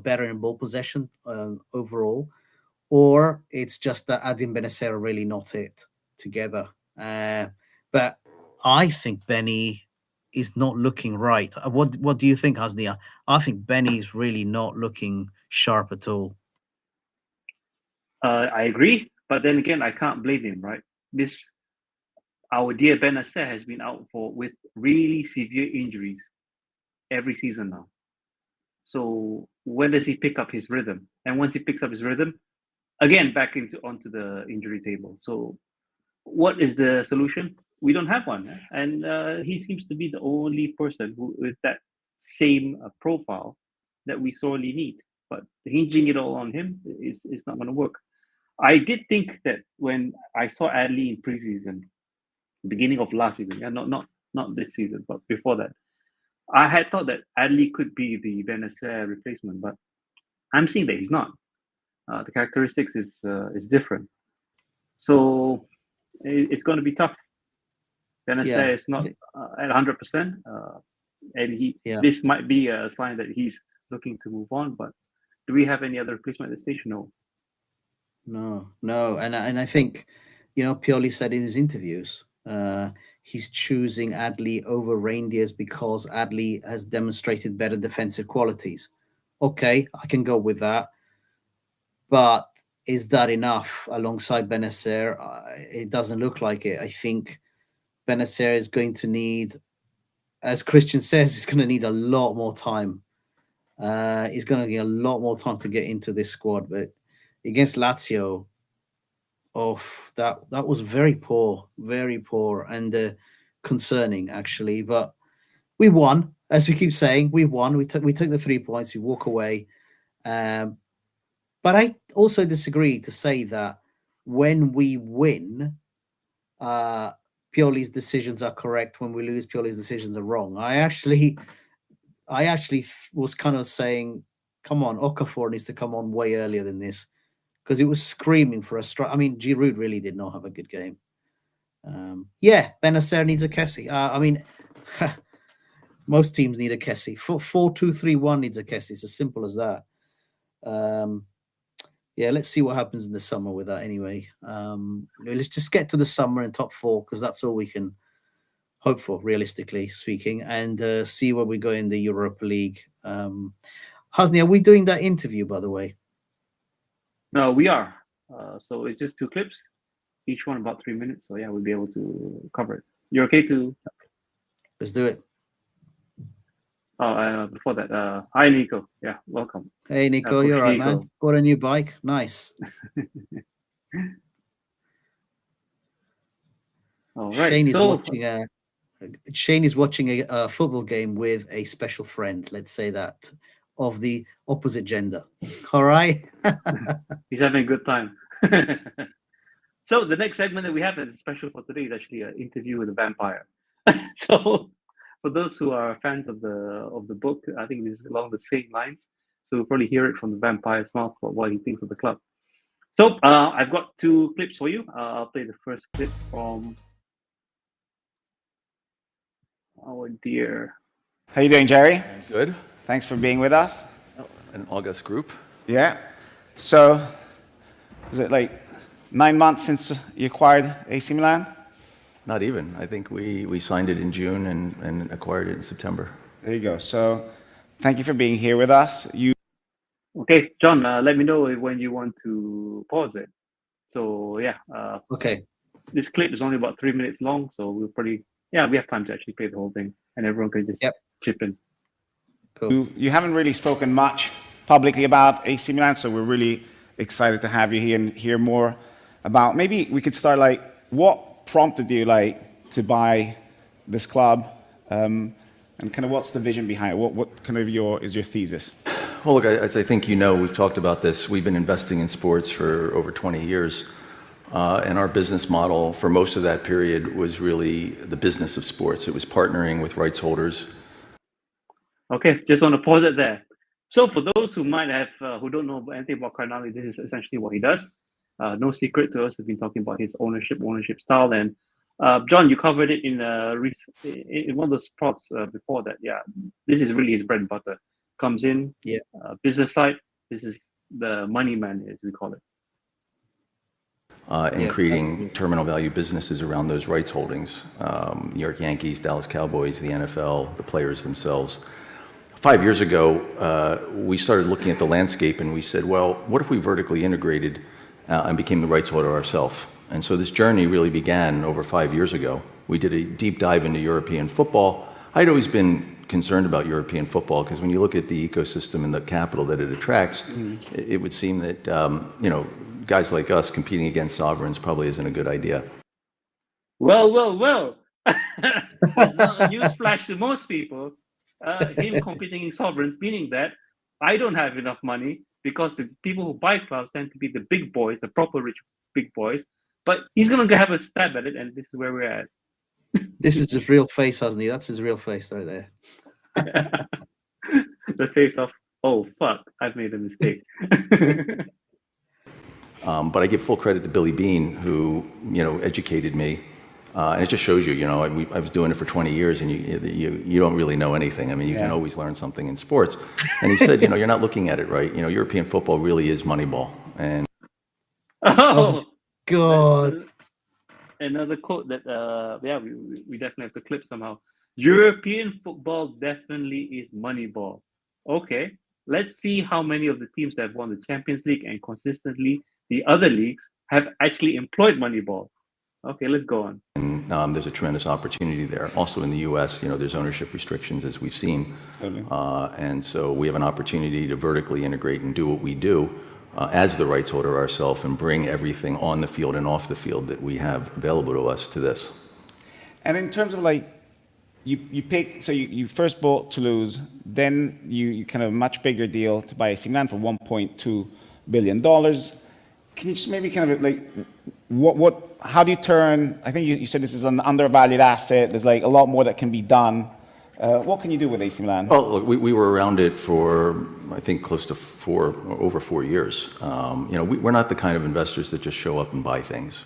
better in ball possession overall, or it's just that Adli and Benacer are really not it together. But I think Benny is not looking right. What do you think, Hasnia? I think Benny's really not looking sharp at all. I agree. But then again, I can't blame him, right? Our dear Benacer has been out with really severe injuries every season now. So when does he pick up his rhythm? And once he picks up his rhythm, again back onto the injury table. So what is the solution? We don't have one, and he seems to be the only person who with that same profile that we sorely need. But hinging it all on him is not going to work. I did think that when I saw Adley in preseason, beginning of last season, yeah, not this season, but before that, I had thought that Adley could be the Benacer replacement, but I'm seeing that he's not. The characteristics is different, so it's going to be tough. Benacer is not at 100%, and this might be a sign that he's looking to move on. But do we have any other replacement at this stage? No. No, and I think Pioli said in his interviews he's choosing Adley over Reindeers because Adley has demonstrated better defensive qualities. Okay, I can go with that, but is that enough alongside Benacer? It doesn't look like it. I think Benacer is going to need, as Christian says, he's going to need a lot more time. He's going to need a lot more time to get into this squad. But against Lazio, that was very poor, and concerning actually. But we won, as we keep saying, we won. We took the 3 points. We walk away. But I also disagree to say that when we win, Pioli's decisions are correct. When we lose, Pioli's decisions are wrong. I actually was kind of saying, come on, Okafor needs to come on way earlier than this, because it was screaming for a strike. I mean, Giroud really did not have a good game. Benacer needs a Kessie. I mean, most teams need a Kessie. 4-2-3-1 needs a Kessie. It's as simple as that. Let's see what happens in the summer with that anyway. Let's just get to the summer in top 4, because that's all we can hope for, realistically speaking, and see where we go in the Europa League. Hasni, are we doing that interview, by the way? No, we are. So it's just 2 clips, each one about 3 minutes. So yeah, we'll be able to cover it. You're okay to? Let's do it. Before that, hi Nico. Yeah, welcome. Hey Nico, you're right, man. Got a new bike, nice. All right. Shane is watching a football game with a special friend. Let's say that, of the opposite gender. All right. He's having a good time. So the next segment that we have is special for today is actually an interview with a vampire. So for those who are fans of the book, I think this is along the same lines. So we'll probably hear it from the vampire's mouth for what he thinks of the club. So I've got two clips for you. I'll play the first clip from our dear. How you doing, Jerry? Good. Thanks for being with us. An August group. Yeah. So, is it like 9 months since you acquired AC Milan? Not even. I think we signed it in June and acquired it in September. There you go. So, thank you for being here with us. Okay, John, let me know when you want to pause it. So yeah, Okay. this clip is only about 3 minutes long, so we have time to actually play the whole thing, and everyone can just chip in. Cool. You haven't really spoken much publicly about AC Milan, so we're really excited to have you here and hear more about. Maybe we could start like, what prompted you like to buy this club, and kind of what's the vision behind it? What kind of is your thesis? Well, look, as I think you know, we've talked about this. We've been investing in sports for over 20 years. And our business model for most of that period was really the business of sports. It was partnering with rights holders. Okay, just want to pause it there. So for those who might have, who don't know anything about Cardinale, this is essentially what he does. No secret to us. We've been talking about his ownership style. And John, you covered it in one of those spots before that. Yeah, this is really his bread and butter. Comes in, business side. This is the money man, as we call it. And creating terminal value businesses around those rights holdings. New York Yankees, Dallas Cowboys, the NFL, the players themselves. 5 years ago, we started looking at the landscape and we said, well, what if we vertically integrated and became the rights holder ourselves? And so this journey really began over 5 years ago. We did a deep dive into European football. I'd always been concerned about European football because when you look at the ecosystem and the capital that it attracts, it would seem that, guys like us competing against sovereigns probably isn't a good idea. Well. It's not a newsflash to most people. Him competing in sovereigns, meaning that I don't have enough money because the people who buy clubs tend to be the big boys, the proper rich big boys. But he's going to have a stab at it, and this is where we're at. This is his real face, hasn't he? That's his real face right there. The face of, oh, fuck, I've made a mistake. But I give full credit to Billy Bean, who educated me, and it just shows you. I was doing it for 20 years, and you don't really know anything. I mean, you can always learn something in sports. And he said, you're not looking at it right. European football really is Moneyball. And oh God! Another quote that we definitely have to clip somehow. European football definitely is Moneyball. Okay, let's see how many of the teams that have won the Champions League and consistently the other leagues have actually employed Moneyball. Okay, let's go on. And there's a tremendous opportunity there. Also in the U.S., there's ownership restrictions, as we've seen. Totally. And so we have an opportunity to vertically integrate and do what we do as the rights holder ourselves and bring everything on the field and off the field that we have available to us to this. And in terms of like, you first bought Toulouse, then you kind of much bigger deal to buy AC Milan for $1.2 billion. Can you just maybe kind of like, how do you turn, I think you said this is an undervalued asset, there's like a lot more that can be done. What can you do with AC Milan? Well, look, we were around it for, I think, close to over 4 years. We're not the kind of investors that just show up and buy things.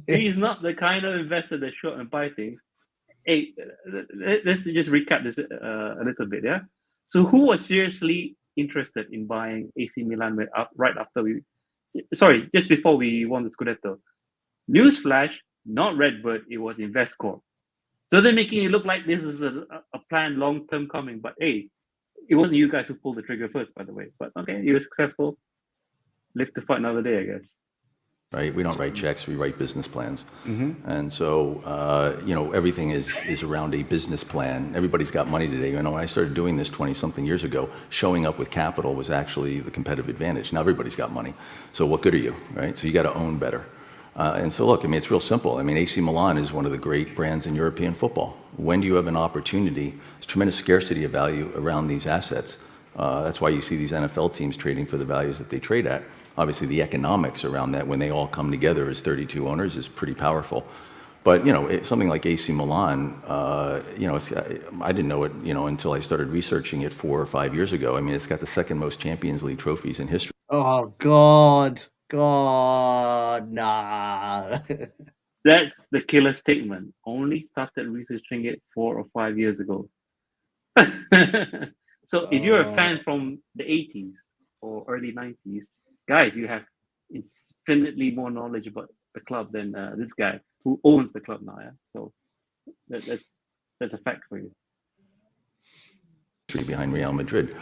He's not the kind of investor that show up and buy things. Hey, let's just recap this a little bit, yeah? So who was seriously interested in buying AC Milan right after just before we won the Scudetto? Newsflash, not Redbird, it was Investcorp. So they're making it look like this is a planned long-term coming, but hey, it wasn't you guys who pulled the trigger first, by the way. But okay, you were successful. Live to fight another day, I guess. Right? We don't write checks, we write business plans. And so, everything is around a business plan. Everybody's got money today. When I started doing this 20-something years ago, showing up with capital was actually the competitive advantage. Now everybody's got money. So what good are you, right? So you got to own better. And so look, it's real simple. AC Milan is one of the great brands in European football. When do you have an opportunity? There's tremendous scarcity of value around these assets. That's why you see these NFL teams trading for the values that they trade at. Obviously, the economics around that, when they all come together as 32 owners, is pretty powerful. But, something like AC Milan, I didn't know it, until I started researching it 4 or 5 years ago. I mean, it's got the second most Champions League trophies in history. Oh, God, nah. That's the killer statement. Only started researching it 4 or 5 years ago. So if you're a fan from the 80s or early 90s, guys, you have infinitely more knowledge about the club than this guy who owns the club now. Yeah? So that's a fact for you. Behind Real Madrid.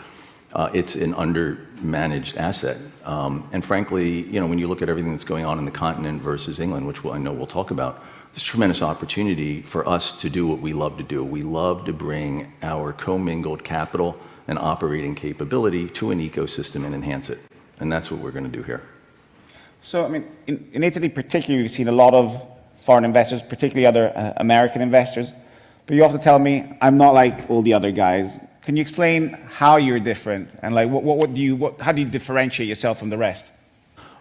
It's an undermanaged asset. And frankly, when you look at everything that's going on in the continent versus England, which I know we'll talk about, there's tremendous opportunity for us to do what we love to do. We love to bring our commingled capital and operating capability to an ecosystem and enhance it. And that's what we're going to do here. So, I mean, in Italy particularly, we've seen a lot of foreign investors, particularly other American investors. But you have to tell me, I'm not like all the other guys. Can you explain how you're different and like how do you differentiate yourself from the rest?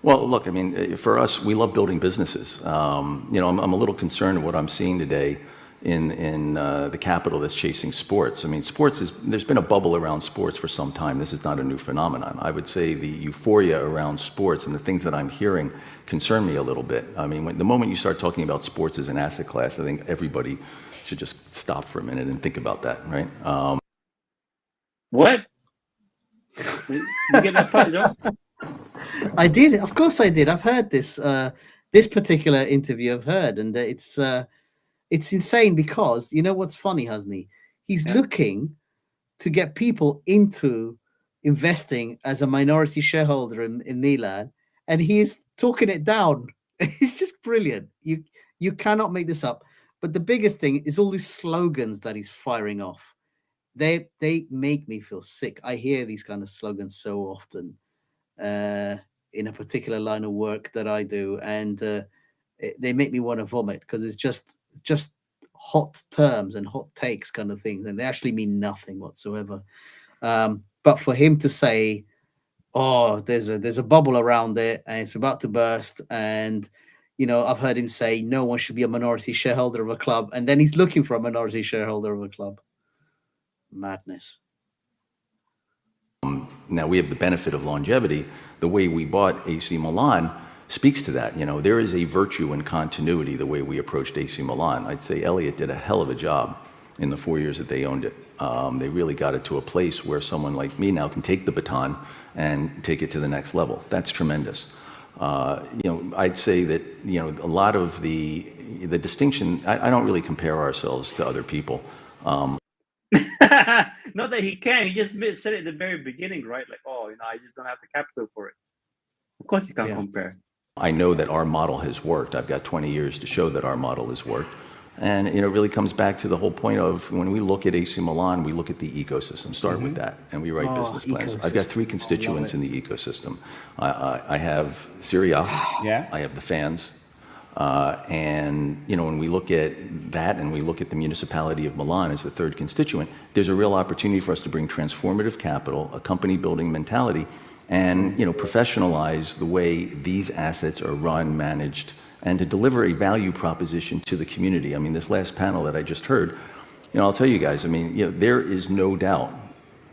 Well, look, I mean, for us, we love building businesses. I'm a little concerned with what I'm seeing today in the capital that's chasing sports. I mean, there's been a bubble around sports for some time. This is not a new phenomenon. I would say the euphoria around sports and the things that I'm hearing concern me a little bit. I mean, the moment you start talking about sports as an asset class, I think everybody should just stop for a minute and think about that, right? What? You get that part, John? I did. Of course I did. I've heard this this particular interview I've heard, and it's insane because you know what's funny, Hasni? He's looking to get people into investing as a minority shareholder in Milan, and he's talking it down. It's just brilliant. You cannot make this up. But the biggest thing is all these slogans that he's firing off. They make me feel sick. I hear these kind of slogans so often in a particular line of work that I do, and they make me want to vomit because it's just hot terms and hot takes kind of things, and they actually mean nothing whatsoever. But for him to say, "Oh, there's a bubble around it, and it's about to burst," and I've heard him say no one should be a minority shareholder of a club, and then he's looking for a minority shareholder of a club. Madness. Now we have the benefit of longevity. The way we bought AC Milan speaks to that. There is a virtue in continuity the way we approached AC Milan. I'd say Elliott did a hell of a job in the 4 years that they owned it. They really got it to a place where someone like me now can take the baton and take it to the next level. That's tremendous. I'd say that a lot of the distinction. I don't really compare ourselves to other people. Not that he can. He just said it at the very beginning, right? Like, I just don't have the capital for it. Of course, you can't compare. I know that our model has worked. I've got 20 years to show that our model has worked. And it really comes back to the whole point of when we look at AC Milan, we look at the ecosystem, start with that, and we write business plans. Ecosystem. I've got 3 constituents in the ecosystem. I have Serie A, I have the fans, and when we look at that and we look at the municipality of Milan as the 3rd constituent, there's a real opportunity for us to bring transformative capital, a company building mentality, and professionalize the way these assets are run, managed, and to deliver a value proposition to the community. I mean, this last panel that I just heard, I'll tell you guys, I mean, there is no doubt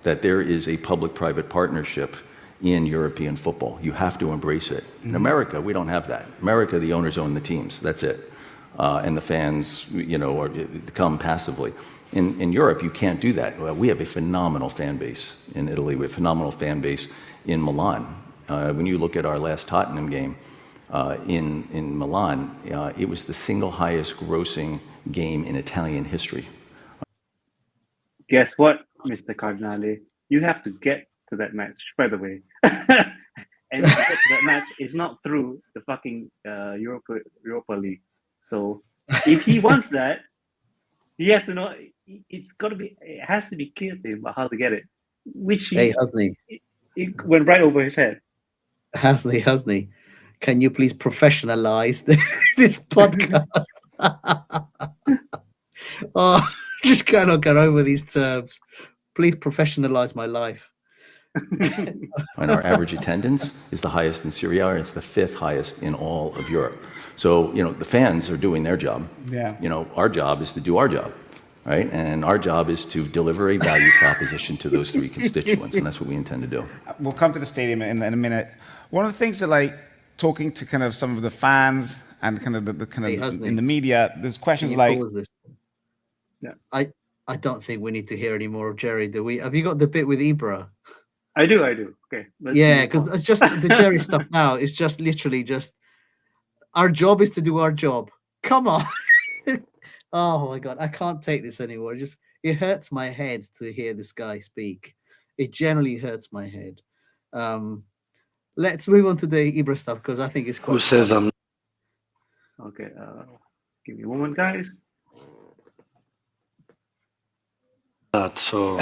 that there is a public-private partnership in European football. You have to embrace it. In America, we don't have that. America, the owners own the teams. That's it. And the fans, come passively. In Europe, you can't do that. We have a phenomenal fan base in Italy. We have a phenomenal fan base in Milan. When you look at our last Tottenham game in Milan, it was the single highest grossing game in Italian history. Guess what, Mr. Cardinale? You have to get to that match, by the way. And to get to that match is not through the fucking Europa League. So if he wants that, he has to know. It has to be clear to him about how to get it. Which Hasni, it went right over his head. Hasni, can you please professionalize this podcast? Just cannot get over these terms. Please professionalize my life. And our average attendance is the highest in Serie A, and it's the 5th highest in all of Europe. So, the fans are doing their job. Yeah. Our job is to do our job, right? And our job is to deliver a value proposition to those 3 constituents, and that's what we intend to do. We'll come to the stadium in a minute. One of the things that, like, talking to kind of some of the fans and kind of the kind of in the media, there's questions like, yeah, I don't think we need to hear any more of Jerry, do we? Have you got the bit with Ibra? I do. Okay. Yeah, because it's just the Jerry stuff now. It's just literally just our job is to do our job. Come on. Oh my God, I can't take this anymore. It hurts my head to hear this guy speak. It generally hurts my head. Let's move on to the Ibra stuff because I think it's quite. Who says I'm Okay. Give me a moment, guys. not? So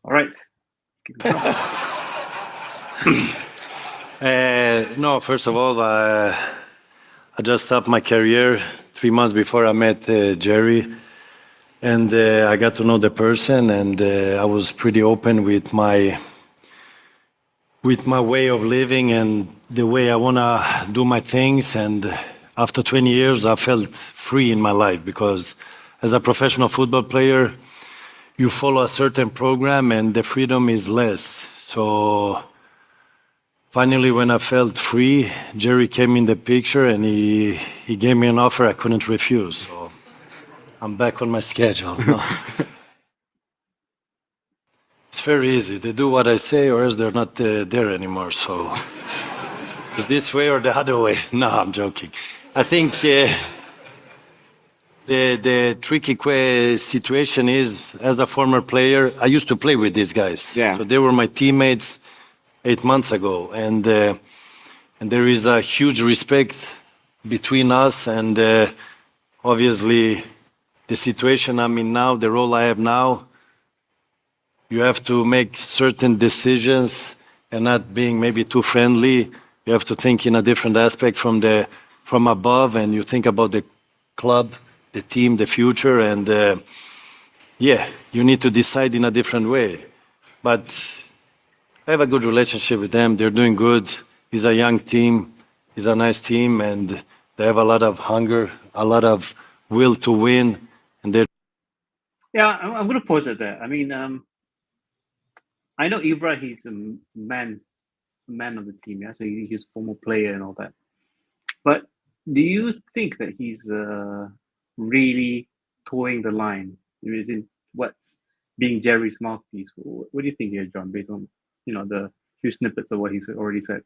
All right. no. First of all, I just stopped my career 3 months before I met Jerry, and I got to know the person, and I was pretty open with my way of living and the way I wanna do my things. And after 20 years, I felt free in my life because as a professional football player, you follow a certain program and the freedom is less. So finally, when I felt free, Jerry came in the picture and he gave me an offer I couldn't refuse. So I'm back on my schedule. It's very easy. They do what I say or else they're not there anymore. So it's this way or the other way. No, I'm joking. I think the tricky situation is, as a former player, I used to play with these guys. Yeah. So they were my teammates 8 months ago. And there is a huge respect between us. And obviously, the situation I'm in now, the role I have now, you have to make certain decisions and not being maybe too friendly. You have to think in a different aspect from above, and you think about the club, the team, the future, and you need to decide in a different way. But I have a good relationship with them. They're doing good. It's a young team. It's a nice team, and they have a lot of hunger, a lot of will to win, and they're. Yeah, I'm going to pause it there. I mean, I know Ibra, he's a man of the team, yeah. So he's a former player and all that. But do you think that he's really towing the line? Is it what's being Jerry's mouthpiece? What do you think here, John, based on the few snippets of what he's already said?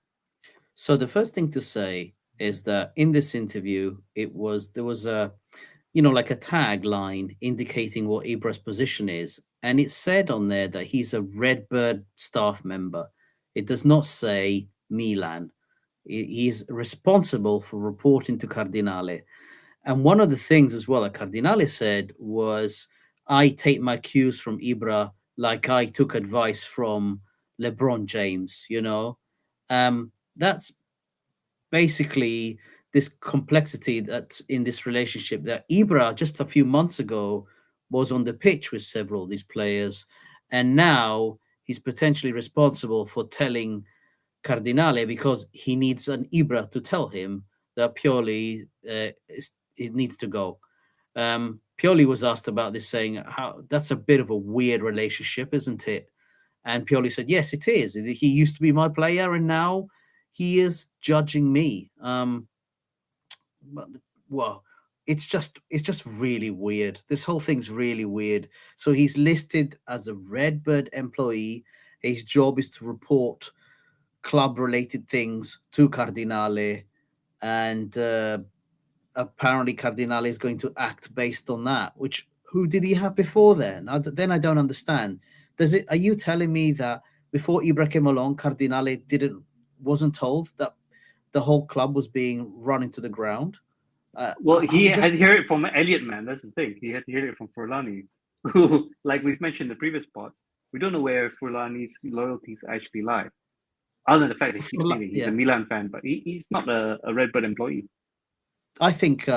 So the first thing to say is that in this interview, there was a like a tagline indicating what Ibra's position is. And it said on there that he's a Redbird staff member. It does not say Milan. He's responsible for reporting to Cardinale. And one of the things as well that Cardinale said was, I take my cues from Ibra like I took advice from LeBron James, That's basically this complexity that's in this relationship that Ibra just a few months ago was on the pitch with several of these players, and now he's potentially responsible for telling Cardinale because he needs an Ibra to tell him that Pioli it needs to go. Pioli was asked about this, saying how that's a bit of a weird relationship, isn't it? And Pioli said, yes, it is. He used to be my player, and now he is judging me. Well, it's just really weird. This whole thing's really weird. So he's listed as a Redbird employee. His job is to report club-related things to Cardinale, and apparently Cardinale is going to act based on that. Which who did he have before then? Then I don't understand. Are you telling me that before Ibra came along, Cardinale wasn't told that the whole club was being run into the ground? Well, he had to hear it from Elliot, man. That's the thing. He had to hear it from Furlani, who, like we've mentioned in the previous part, we don't know where Furlani's loyalties actually lie. Other than the fact that he's a Milan fan, but he's not a Redbird employee. I think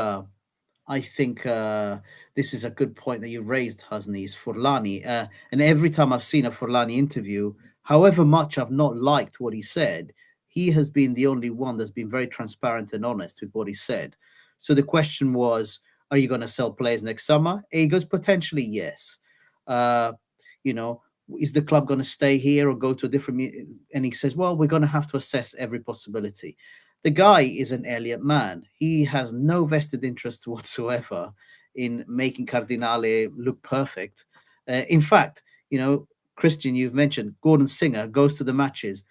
I think this is a good point that you raised, Hasni, is Forlani. And every time I've seen a Forlani interview, however much I've not liked what he said, he has been the only one that's been very transparent and honest with what he said. So the question was, are you going to sell players next summer? He goes, potentially, yes. You know, is the club going to stay here or go to a different? And he says, well, we're going to have to assess every possibility. The guy is an Elliott man. He has no vested interest whatsoever in making Cardinale look perfect. In fact, you know, Christian, you've mentioned Gordon Singer goes to the matches.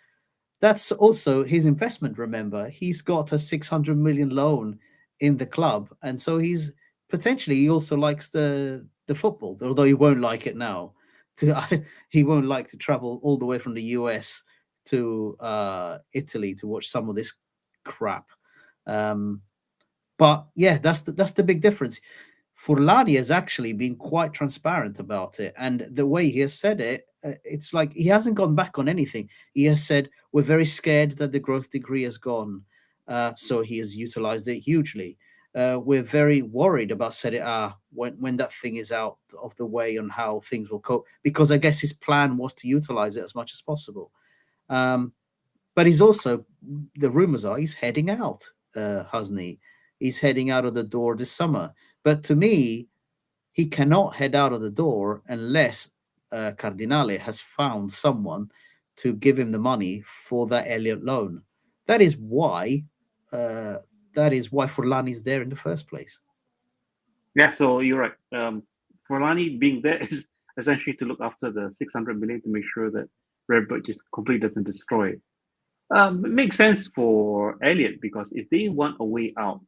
That's also his investment. Remember, he's got a 600 million loan in the club, and so he's potentially he also likes the football, although he won't like it now. He won't like to travel all the way from the US to Italy to watch some of this crap. But yeah, that's the big difference. Furlani has actually been quite transparent about it, and the way he has said it, it's like he hasn't gone back on anything. He has said we're very scared that the growth degree has gone, so he has utilized it hugely. We're very worried about Serie A when that thing is out of the way on how things will cope, because I guess his plan was to utilize it as much as possible. But he's also, the rumors are he's heading out, Husney. He's heading out of the door this summer. But to me, he cannot head out of the door unless Cardinale has found someone to give him the money for that Elliott loan. That is why Forlani is there in the first place. Yeah, so you're right. Forlani being there is essentially to look after the 600 million to make sure that Redbird just completely doesn't destroy it. It makes sense for Elliott because if they want a way out,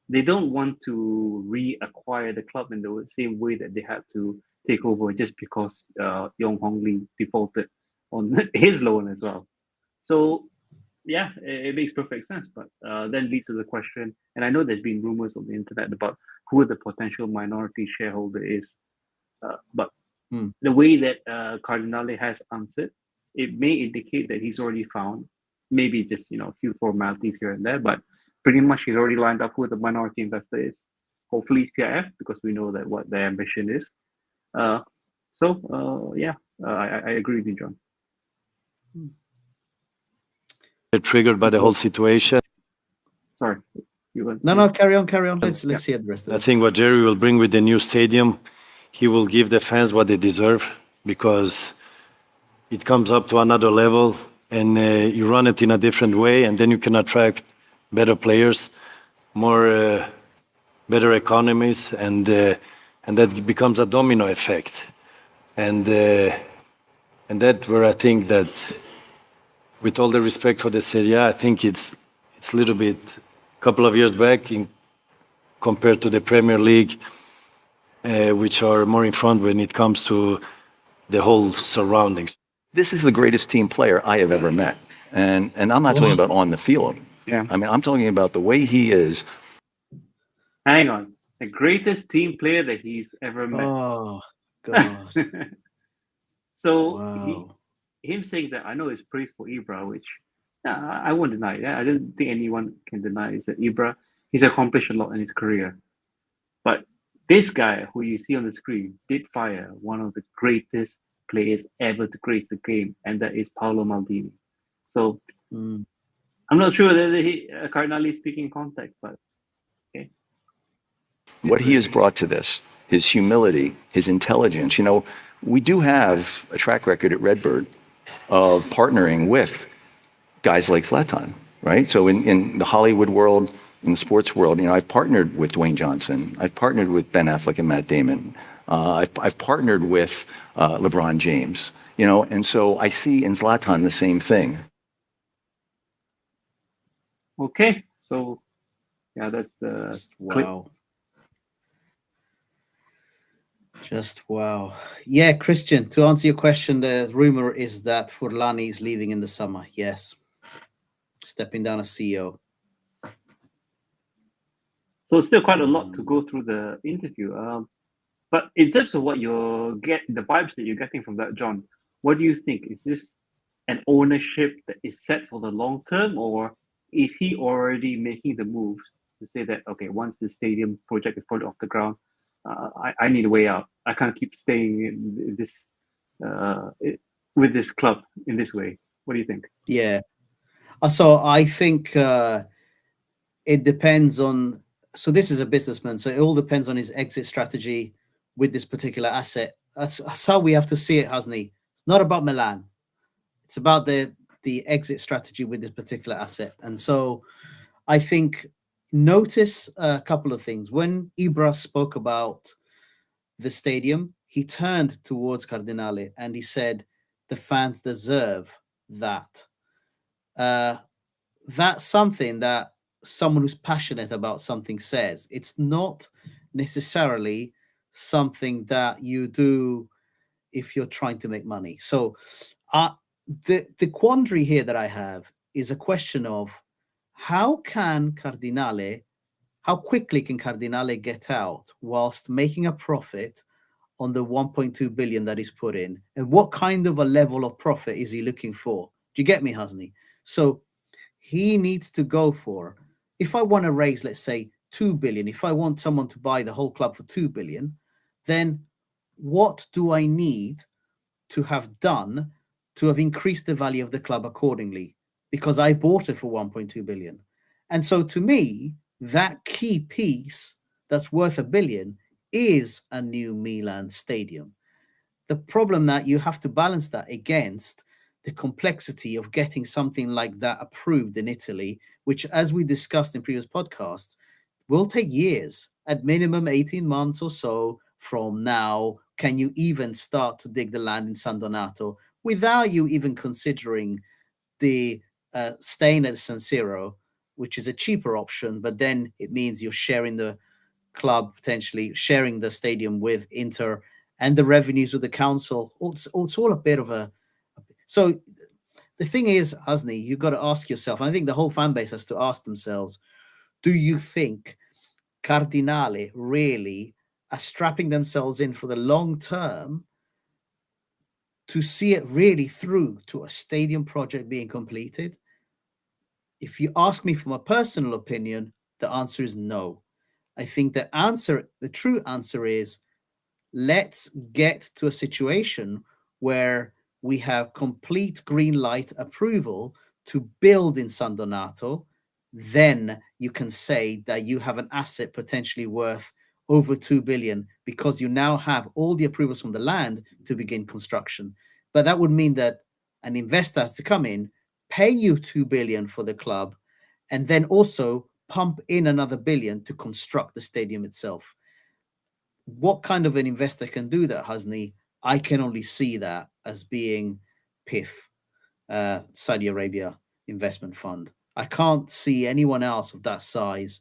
they don't want to reacquire the club in the same way that they had to take over just because Yong Hong Lee defaulted on his loan as well. So yeah, it makes perfect sense. But then leads to the question, and I know there's been rumors on the internet about who the potential minority shareholder is. But the way that Cardinale has answered, it may indicate that he's already found maybe just a few formalities here and there, but pretty much he's already lined up who the minority investor is. Hopefully it's PIF because we know that what their ambition is. I agree with you, John. Triggered by the whole situation. Sorry. No, carry on. Let's hear the rest of it. I think what Jerry will bring with the new stadium, he will give the fans what they deserve because it comes up to another level and you run it in a different way and then you can attract better players, more better economies, and that becomes a domino effect. And that where I think that, with all the respect for the Serie A, I think it's a little bit, a couple of years back compared to the Premier League, which are more in front when it comes to the whole surroundings. This is the greatest team player I have ever met. And I'm not talking about on the field. Yeah. I mean, I'm talking about the way he is. Hang on. The greatest team player that he's ever met. Oh, God. So Wow. him saying that, I know it's praise for Ibra, which I won't deny that. I don't think anyone can deny is that Ibra, he's accomplished a lot in his career. But this guy who you see on the screen did fire one of the greatest players ever to grace the game, and that is Paolo Maldini. So I'm not sure that Cardinale is speaking in context, but okay. What he has brought to this, his humility, his intelligence. We do have a track record at Redbird of partnering with guys like Zlatan, right? So in the Hollywood world, in the sports world, I've partnered with Dwayne Johnson. I've partnered with Ben Affleck and Matt Damon. I've partnered with LeBron James, and so I see in Zlatan the same thing. Okay, so yeah, that's the wow. Just wow. Yeah, Christian, to answer your question, the rumor is that Forlani is leaving in the summer. Yes. Stepping down as CEO. So still quite a lot to go through the interview. But in terms of what the vibes that you're getting from that, John, what do you think? Is this an ownership that is set for the long term, or is he already making the moves to say that, okay, once the stadium project is fully off the ground, I need a way out. I can't keep staying in this with this club in this way. What do you think? Yeah. So I think it depends on. So this is a businessman, so it all depends on his exit strategy with this particular asset. That's how we have to see it, Hasni. It's not about Milan. It's about the exit strategy with this particular asset. And so I think notice a couple of things. When Ibra spoke about the stadium, he turned towards Cardinale and he said, the fans deserve that. That's something that someone who's passionate about something says. It's not necessarily something that you do if you're trying to make money. So the quandary here that I have is a question of how quickly can Cardinale get out whilst making a profit on the 1.2 billion that he's put in, and what kind of a level of profit is he looking for? Do you get me, Hasni? So he needs to go for, if I want to raise, let's say 2 billion, if I want someone to buy the whole club for 2 billion, then what do I need to have done to have increased the value of the club accordingly? Because I bought it for 1.2 billion. And so to me, that key piece that's worth 1 billion is a new Milan stadium. The problem that you have to balance that against the complexity of getting something like that approved in Italy, which, as we discussed in previous podcasts, will take years, at minimum 18 months or so from now. Can you even start to dig the land in San Donato without you even considering the staying at San Siro, which is a cheaper option, but then it means you're sharing the club, potentially sharing the stadium with Inter and the revenues of the council. It's all a bit of a. So the thing is, Hasni, you've got to ask yourself, and I think the whole fan base has to ask themselves, do you think Cardinale really are strapping themselves in for the long term to see it really through to a stadium project being completed? If you ask me from a personal opinion, the answer is no. I think the true answer is, let's get to a situation where we have complete green light approval to build in San Donato. Then you can say that you have an asset potentially worth over 2 billion because you now have all the approvals from the land to begin construction. But that would mean that an investor has to come in, pay you 2 billion for the club, and then also pump in another billion to construct the stadium itself. What kind of an investor can do that, Hasni? I can only see that as being PIF, Saudi Arabia Investment Fund. I can't see anyone else of that size.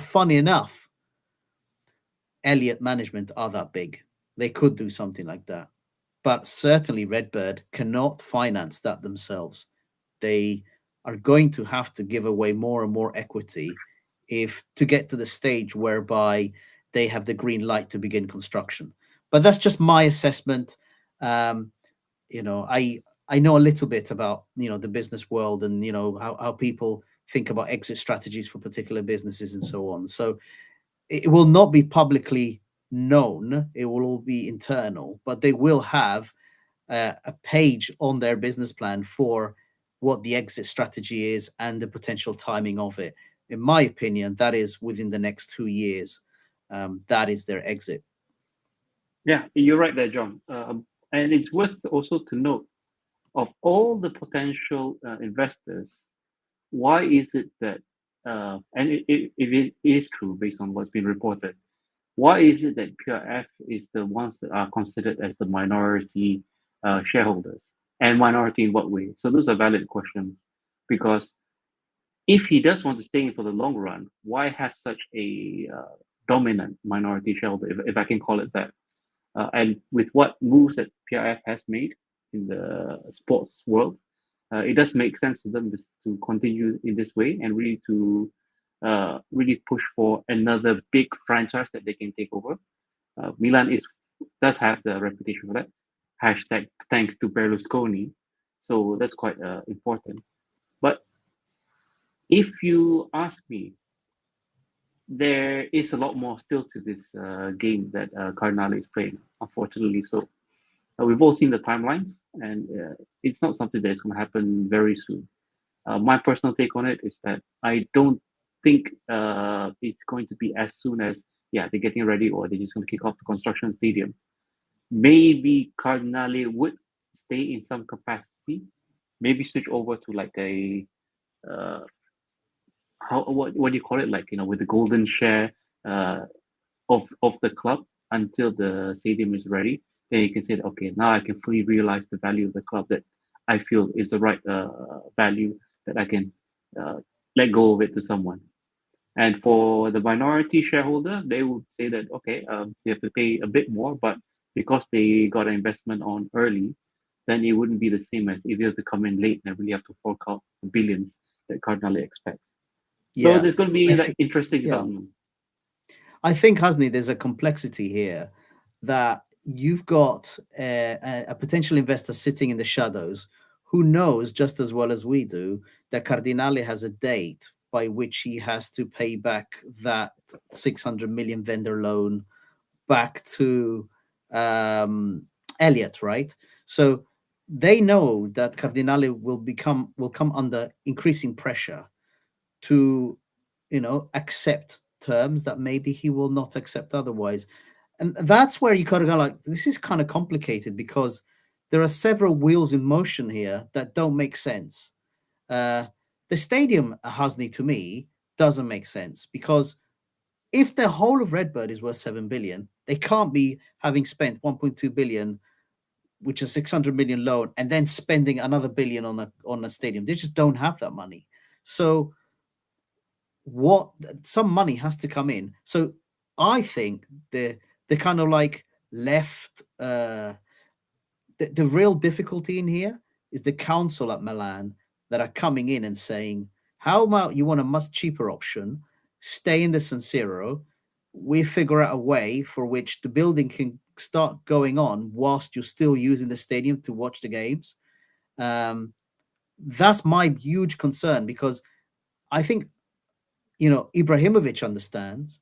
Funny enough, Elliott Management are that big. They could do something like that. But certainly Redbird cannot finance that themselves. They are going to have to give away more and more equity if to get to the stage whereby they have the green light to begin construction. But that's just my assessment. I know a little bit about the business world and how people think about exit strategies for particular businesses and so on. So it will not be publicly known. It will all be internal, but they will have a page on their business plan for what the exit strategy is and the potential timing of it. In my opinion, that is within the next 2 years. That is their exit. Yeah, you're right there, John. And it's worth also to note, of all the potential investors, why is it that, and it is true based on what's been reported, why is it that PRF is the ones that are considered as the minority shareholders? And minority in what way? So those are valid questions, because if he does want to stay in for the long run, why have such a dominant minority shareholder, if I can call it that? And with what moves that PRF has made in the sports world, it does make sense to them to continue in this way and really to really push for another big franchise that they can take over. Milan does have the reputation for that. Hashtag thanks to Berlusconi. So that's quite important. But if you ask me, there is a lot more still to this game that Cardinale is playing, unfortunately. So we've all seen the timelines, and it's not something that's going to happen very soon. My personal take on it is that I don't think it's going to be as soon as, yeah, they're getting ready or they're just going to kick off the construction stadium. Maybe Cardinale would stay in some capacity, maybe switch over to like a uh, what do you call it, like, with the golden share uh, of the club until the stadium is ready. Then you can say that, okay, now I can fully realize the value of the club that I feel is the right value that I can uh, let go of it to someone. And for the minority shareholder, they would say that, okay, they have to pay a bit more, but because they got an investment on early, then it wouldn't be the same as if you have to come in late and really have to fork out the billions that Cardinale expects. So Yeah, there's going to be I like think, interesting yeah, development. I think, Hasni, there's a complexity here that you've got a potential investor sitting in the shadows who knows just as well as we do that Cardinale has a date by which he has to pay back that 600 million vendor loan back to um, Elliott, right? So they know that Cardinale will come under increasing pressure to, accept terms that maybe he will not accept otherwise. And that's where you kind of go like, this is kind of complicated because there are several wheels in motion here that don't make sense. Uh, the stadium, Hasni, to me, doesn't make sense because if the whole of Redbird is worth 7 billion, they can't be having spent 1.2 billion, which is 600 million loan, and then spending another billion on a stadium. They just don't have that money. So what some money has to come in. So I think the kind of like left the real difficulty in here is the council at Milan that are coming in and saying, how about you want a much cheaper option, stay in the San Siro, we figure out a way for which the building can start going on whilst you're still using the stadium to watch the games. That's my huge concern because I think Ibrahimovic understands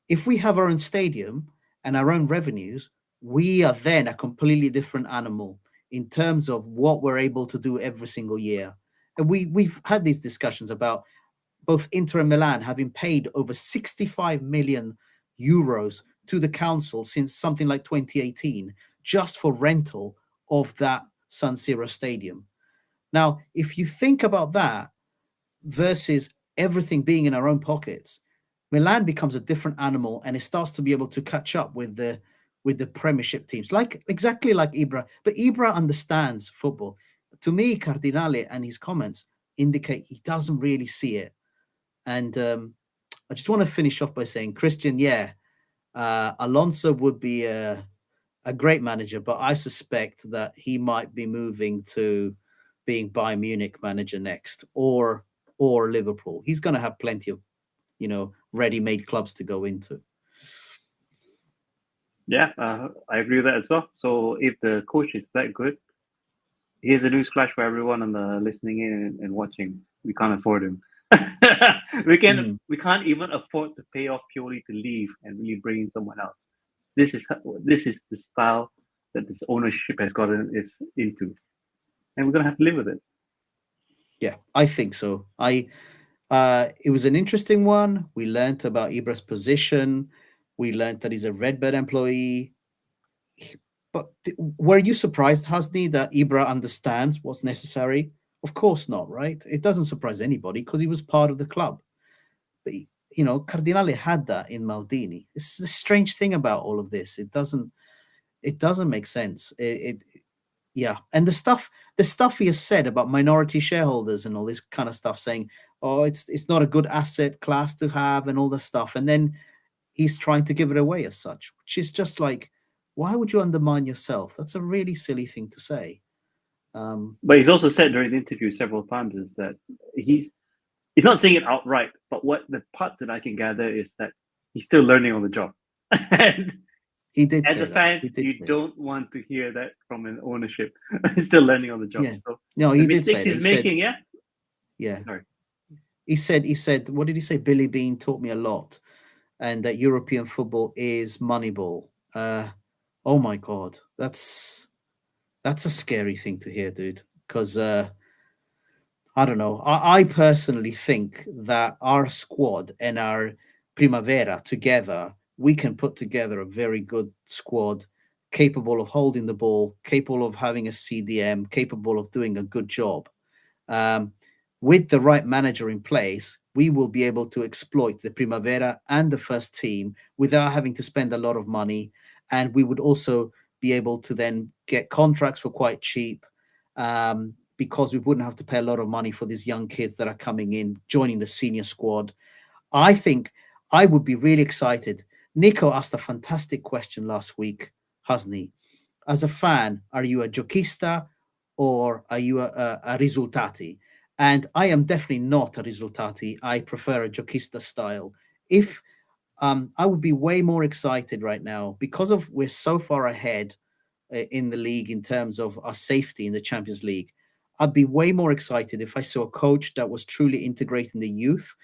if we have our own stadium and our own revenues, we are then a completely different animal in terms of what we're able to do every single year. And we've had these discussions about both Inter and Milan having paid over 65 million euros to the council since something like 2018 just for rental of that San Siro stadium. Now, if you think about that versus everything being in our own pockets, Milan becomes a different animal and it starts to be able to catch up with the Premiership teams, like exactly like Ibra. But Ibra understands football. To me, Cardinale and his comments indicate he doesn't really see it. And I just want to finish off by saying, Christian, yeah, Alonso would be a great manager, but I suspect that he might be moving to being Bayern Munich manager next, or Liverpool. He's going to have plenty of ready-made clubs to go into. Yeah, I agree with that as well. So if the coach is that good, here's a news flash for everyone on the listening in and watching. We can't afford him. we can't even afford to pay off Pioli to leave and really bring in someone else. This is the style that this ownership has gotten is into, and we're gonna have to live with it. Yeah, I think so. It was an interesting one. We learned about Ibra's position. We learned that he's a Redbird employee. But were you surprised, Hasni, that Ibra understands what's necessary? Of course not, right? It doesn't surprise anybody because he was part of the club. But Cardinale had that in Maldini. It's the strange thing about all of this. It doesn't make sense. Yeah, and the stuff he has said about minority shareholders and all this kind of stuff, saying, "Oh, it's not a good asset class to have," and all this stuff, and then he's trying to give it away as such, which is just like, why would you undermine yourself? That's a really silly thing to say. But he's also said during the interview several times is that he's not saying it outright, but what the part that I can gather is that he's still learning on the job. And he did as say a fan, you don't want to hear that from an ownership. He's still learning on the job. Yeah. So no, he did say that. He's making, said, yeah. Yeah. Sorry. He said, what did he say? Billy Bean taught me a lot. and that European football is Moneyball. Oh my God, that's a scary thing to hear, dude. Because I don't know. I personally think that our squad and our Primavera together, we can put together a very good squad, capable of holding the ball, capable of having a CDM, capable of doing a good job. Um, with the right manager in place, we will be able to exploit the Primavera and the first team without having to spend a lot of money. And we would also be able to then get contracts for quite cheap, because we wouldn't have to pay a lot of money for these young kids that are coming in, joining the senior squad. I think I would be really excited. Nico asked a fantastic question last week, Hasni. As a fan, are you a Giochista or are you a Risultati? And I am definitely not a Risultati. I prefer a Giochista style. If I would be way more excited right now because of we're so far ahead in the league in terms of our safety in the Champions League. I'd be way more excited if I saw a coach that was truly integrating the youth.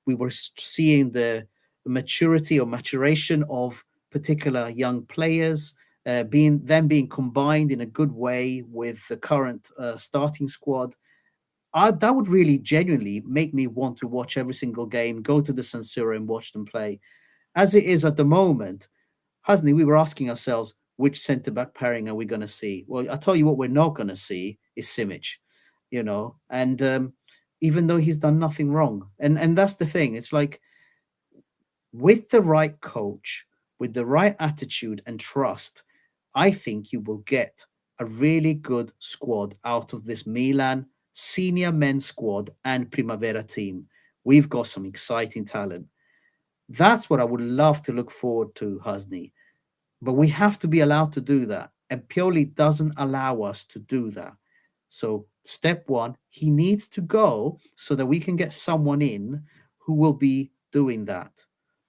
We were seeing the maturity or maturation of particular young players, being combined in a good way with the current starting squad. That would really genuinely make me want to watch every single game, go to the San Siro and watch them play. As it is at the moment, Hasni, we were asking ourselves, which centre back pairing are we going to see? Well, I tell you what, we're not going to see is Simic, and even though he's done nothing wrong, and that's the thing. It's like with the right coach, with the right attitude and trust, I think you will get a really good squad out of this Milan senior men's squad and Primavera team. We've got some exciting talent. That's what I would love to look forward to, Hasni. But we have to be allowed to do that. And Pioli doesn't allow us to do that. So, step one, he needs to go so that we can get someone in who will be doing that.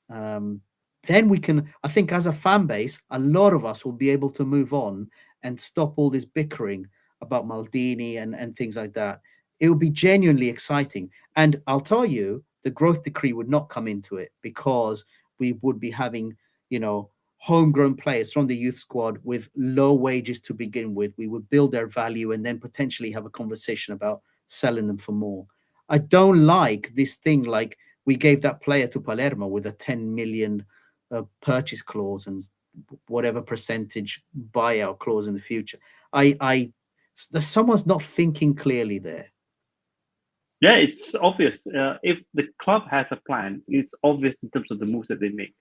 Then we can, I think, as a fan base, a lot of us will be able to move on and stop all this bickering about Maldini and things like that. It would be genuinely exciting. And I'll tell you, the growth decree would not come into it because we would be having, homegrown players from the youth squad with low wages to begin with. We would build their value and then potentially have a conversation about selling them for more. I don't like this thing like we gave that player to Palermo with a 10 million purchase clause and whatever percentage buyout clause in the future. Someone's not thinking clearly there. Yeah, it's obvious. If the club has a plan, it's obvious in terms of the moves that they make.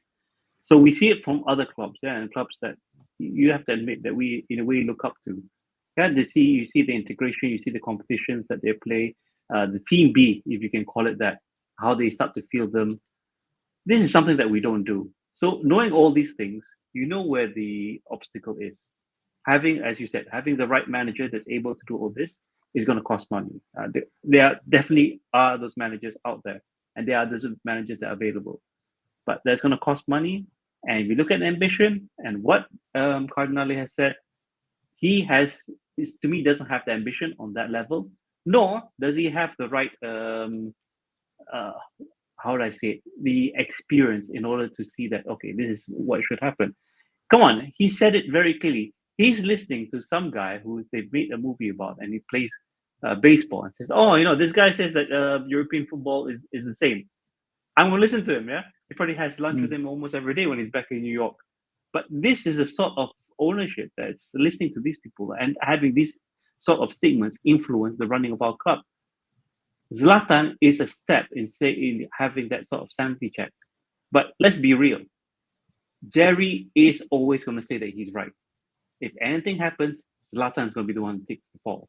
So we see it from other clubs, and clubs that you have to admit that we, in a way, look up to. Yeah, you see the integration, you see the competitions that they play, the team B, if you can call it that, how they start to feel them. This is something that we don't do. So knowing all these things, you know where the obstacle is. Having, as you said, having the right manager that's able to do all this is going to cost money. There definitely are those managers out there, and there are those managers that are available. But that's going to cost money. And if you look at ambition and what Cardinale has said, he has, to me, doesn't have the ambition on that level, nor does he have the right, how do I say it, the experience in order to see that, okay, this is what should happen. Come on, he said it very clearly. He's listening to some guy who they've made a movie about and he plays baseball and says, oh, this guy says that European football is the same. I'm going to listen to him, yeah? He probably has lunch with him almost every day when he's back in New York. But this is a sort of ownership that's listening to these people and having these sort of statements influence the running of our club. Zlatan is a step in having that sort of sanity check. But let's be real. Jerry is always going to say that he's right. If anything happens, Zlatan is going to be the one who takes the fall.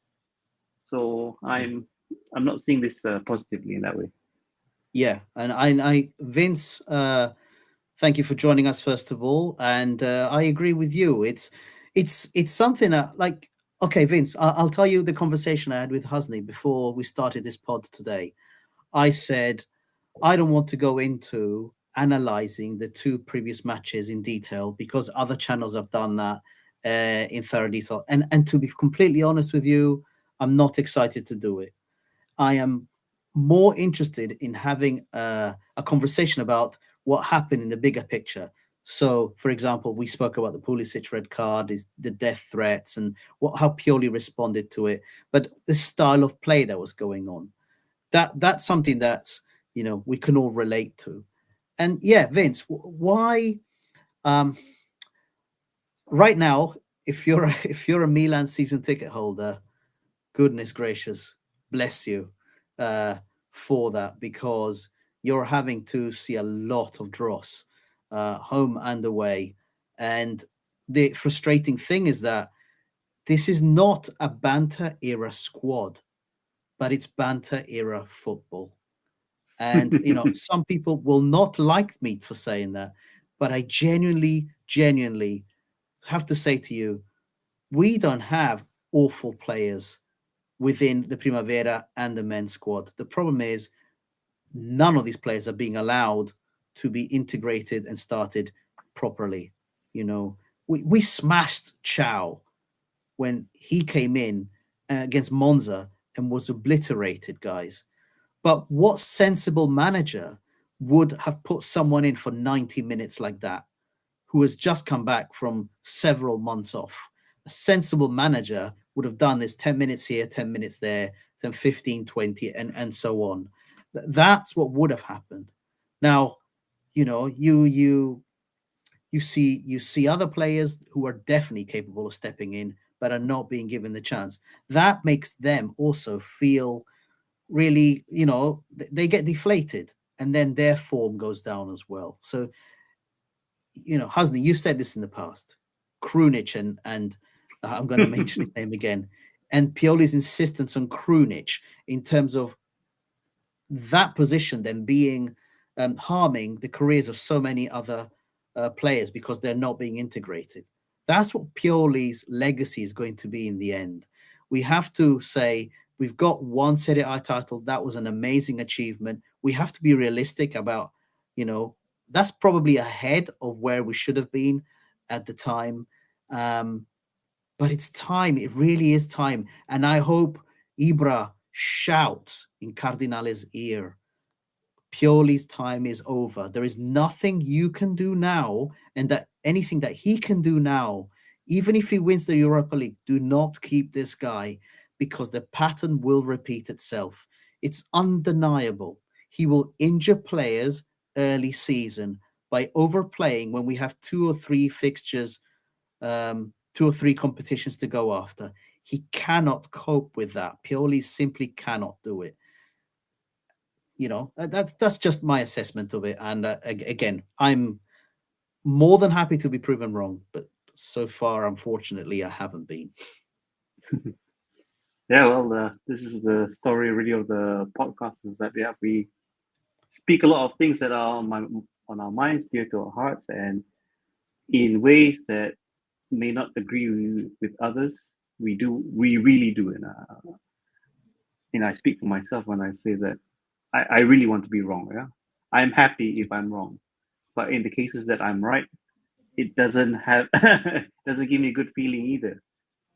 So I'm not seeing this positively in that way. Yeah, and I Vince, thank you for joining us first of all, and I agree with you. It's something that, like, okay, Vince, I'll tell you the conversation I had with Hasni before we started this pod today. I said I don't want to go into analyzing the two previous matches in detail because other channels have done that in thorough detail, and to be completely honest with you, I'm not excited to do it. I am more interested in having a conversation about what happened in the bigger picture. So, for example, we spoke about the Pulisic red card, is the death threats, and how Pioli responded to it. But the style of play that was going on, that's something that's, we can all relate to. And yeah, Vince, why? Right now, if you're a Milan season ticket holder, goodness gracious, bless you for that, because you're having to see a lot of dross, home and away. And the frustrating thing is that this is not a banter era squad, but it's banter era football. And some people will not like me for saying that, but I genuinely have to say to you, we don't have awful players within the Primavera and the men's squad. The problem is none of these players are being allowed to be integrated and started properly. We smashed Chow when he came in against Monza and was obliterated, guys. But what sensible manager would have put someone in for 90 minutes like that, who has just come back from several months off? A sensible manager would have done this 10 minutes here, 10 minutes there, then 15, 20, and so on. That's what would have happened. Now, you see other players who are definitely capable of stepping in, but are not being given the chance. That makes them also feel really, they get deflated, and then their form goes down as well. So, Hasni, you said this in the past. Krunic and I'm going to mention his name again, and Pioli's insistence on Krunic in terms of that position then being harming the careers of so many other players because they're not being integrated. That's what Pioli's legacy is going to be in the end. We have to say we've got one Serie A title. That was an amazing achievement. We have to be realistic about, that's probably ahead of where we should have been at the time. But it's time. It really is time. And I hope Ibra shouts in Cardinale's ear, Pioli's time is over. There is nothing you can do now, and that anything that he can do now, even if he wins the Europa League, do not keep this guy, because the pattern will repeat itself. It's undeniable. He will injure players early season by overplaying when we have 2 or 3 fixtures, 2 or 3 competitions to go after. He cannot cope with that. Pioli simply cannot do it. That's just my assessment of it. And again, I'm more than happy to be proven wrong, but so far, unfortunately, I haven't been. Yeah, well, this is the story really of the podcast, is that we speak a lot of things that are on our minds, dear to our hearts, and in ways that may not agree with others. We really do, and I speak for myself when I say that I really want to be wrong. Yeah, I'm happy if I'm wrong, but in the cases that I'm right, it doesn't give me a good feeling either.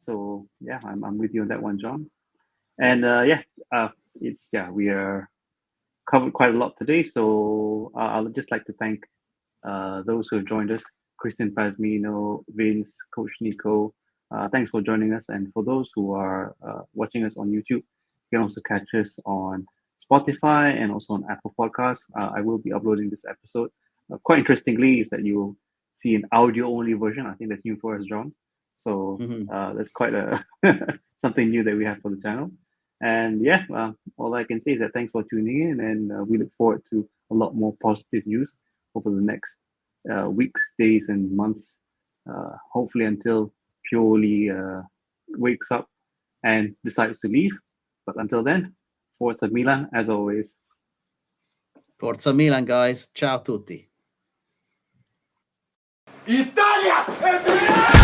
So yeah, I'm with you on that one, John. And we are covered quite a lot today. So I'll just like to thank those who have joined us: Christian Pazmino, Vince, Coach Nico. Thanks for joining us. And for those who are watching us on YouTube, you can also catch us on Spotify and also on Apple Podcasts. I will be uploading this episode. Quite interestingly, is that you'll see an audio-only version. I think that's new for us, John. So that's quite a something new that we have for the channel. And yeah, all I can say is that thanks for tuning in, and we look forward to a lot more positive news over the next weeks, days, and months. Hopefully, until Pioli wakes up and decides to leave. But until then, Forza Milan, as always. Forza Milan, guys. Ciao tutti. Italia!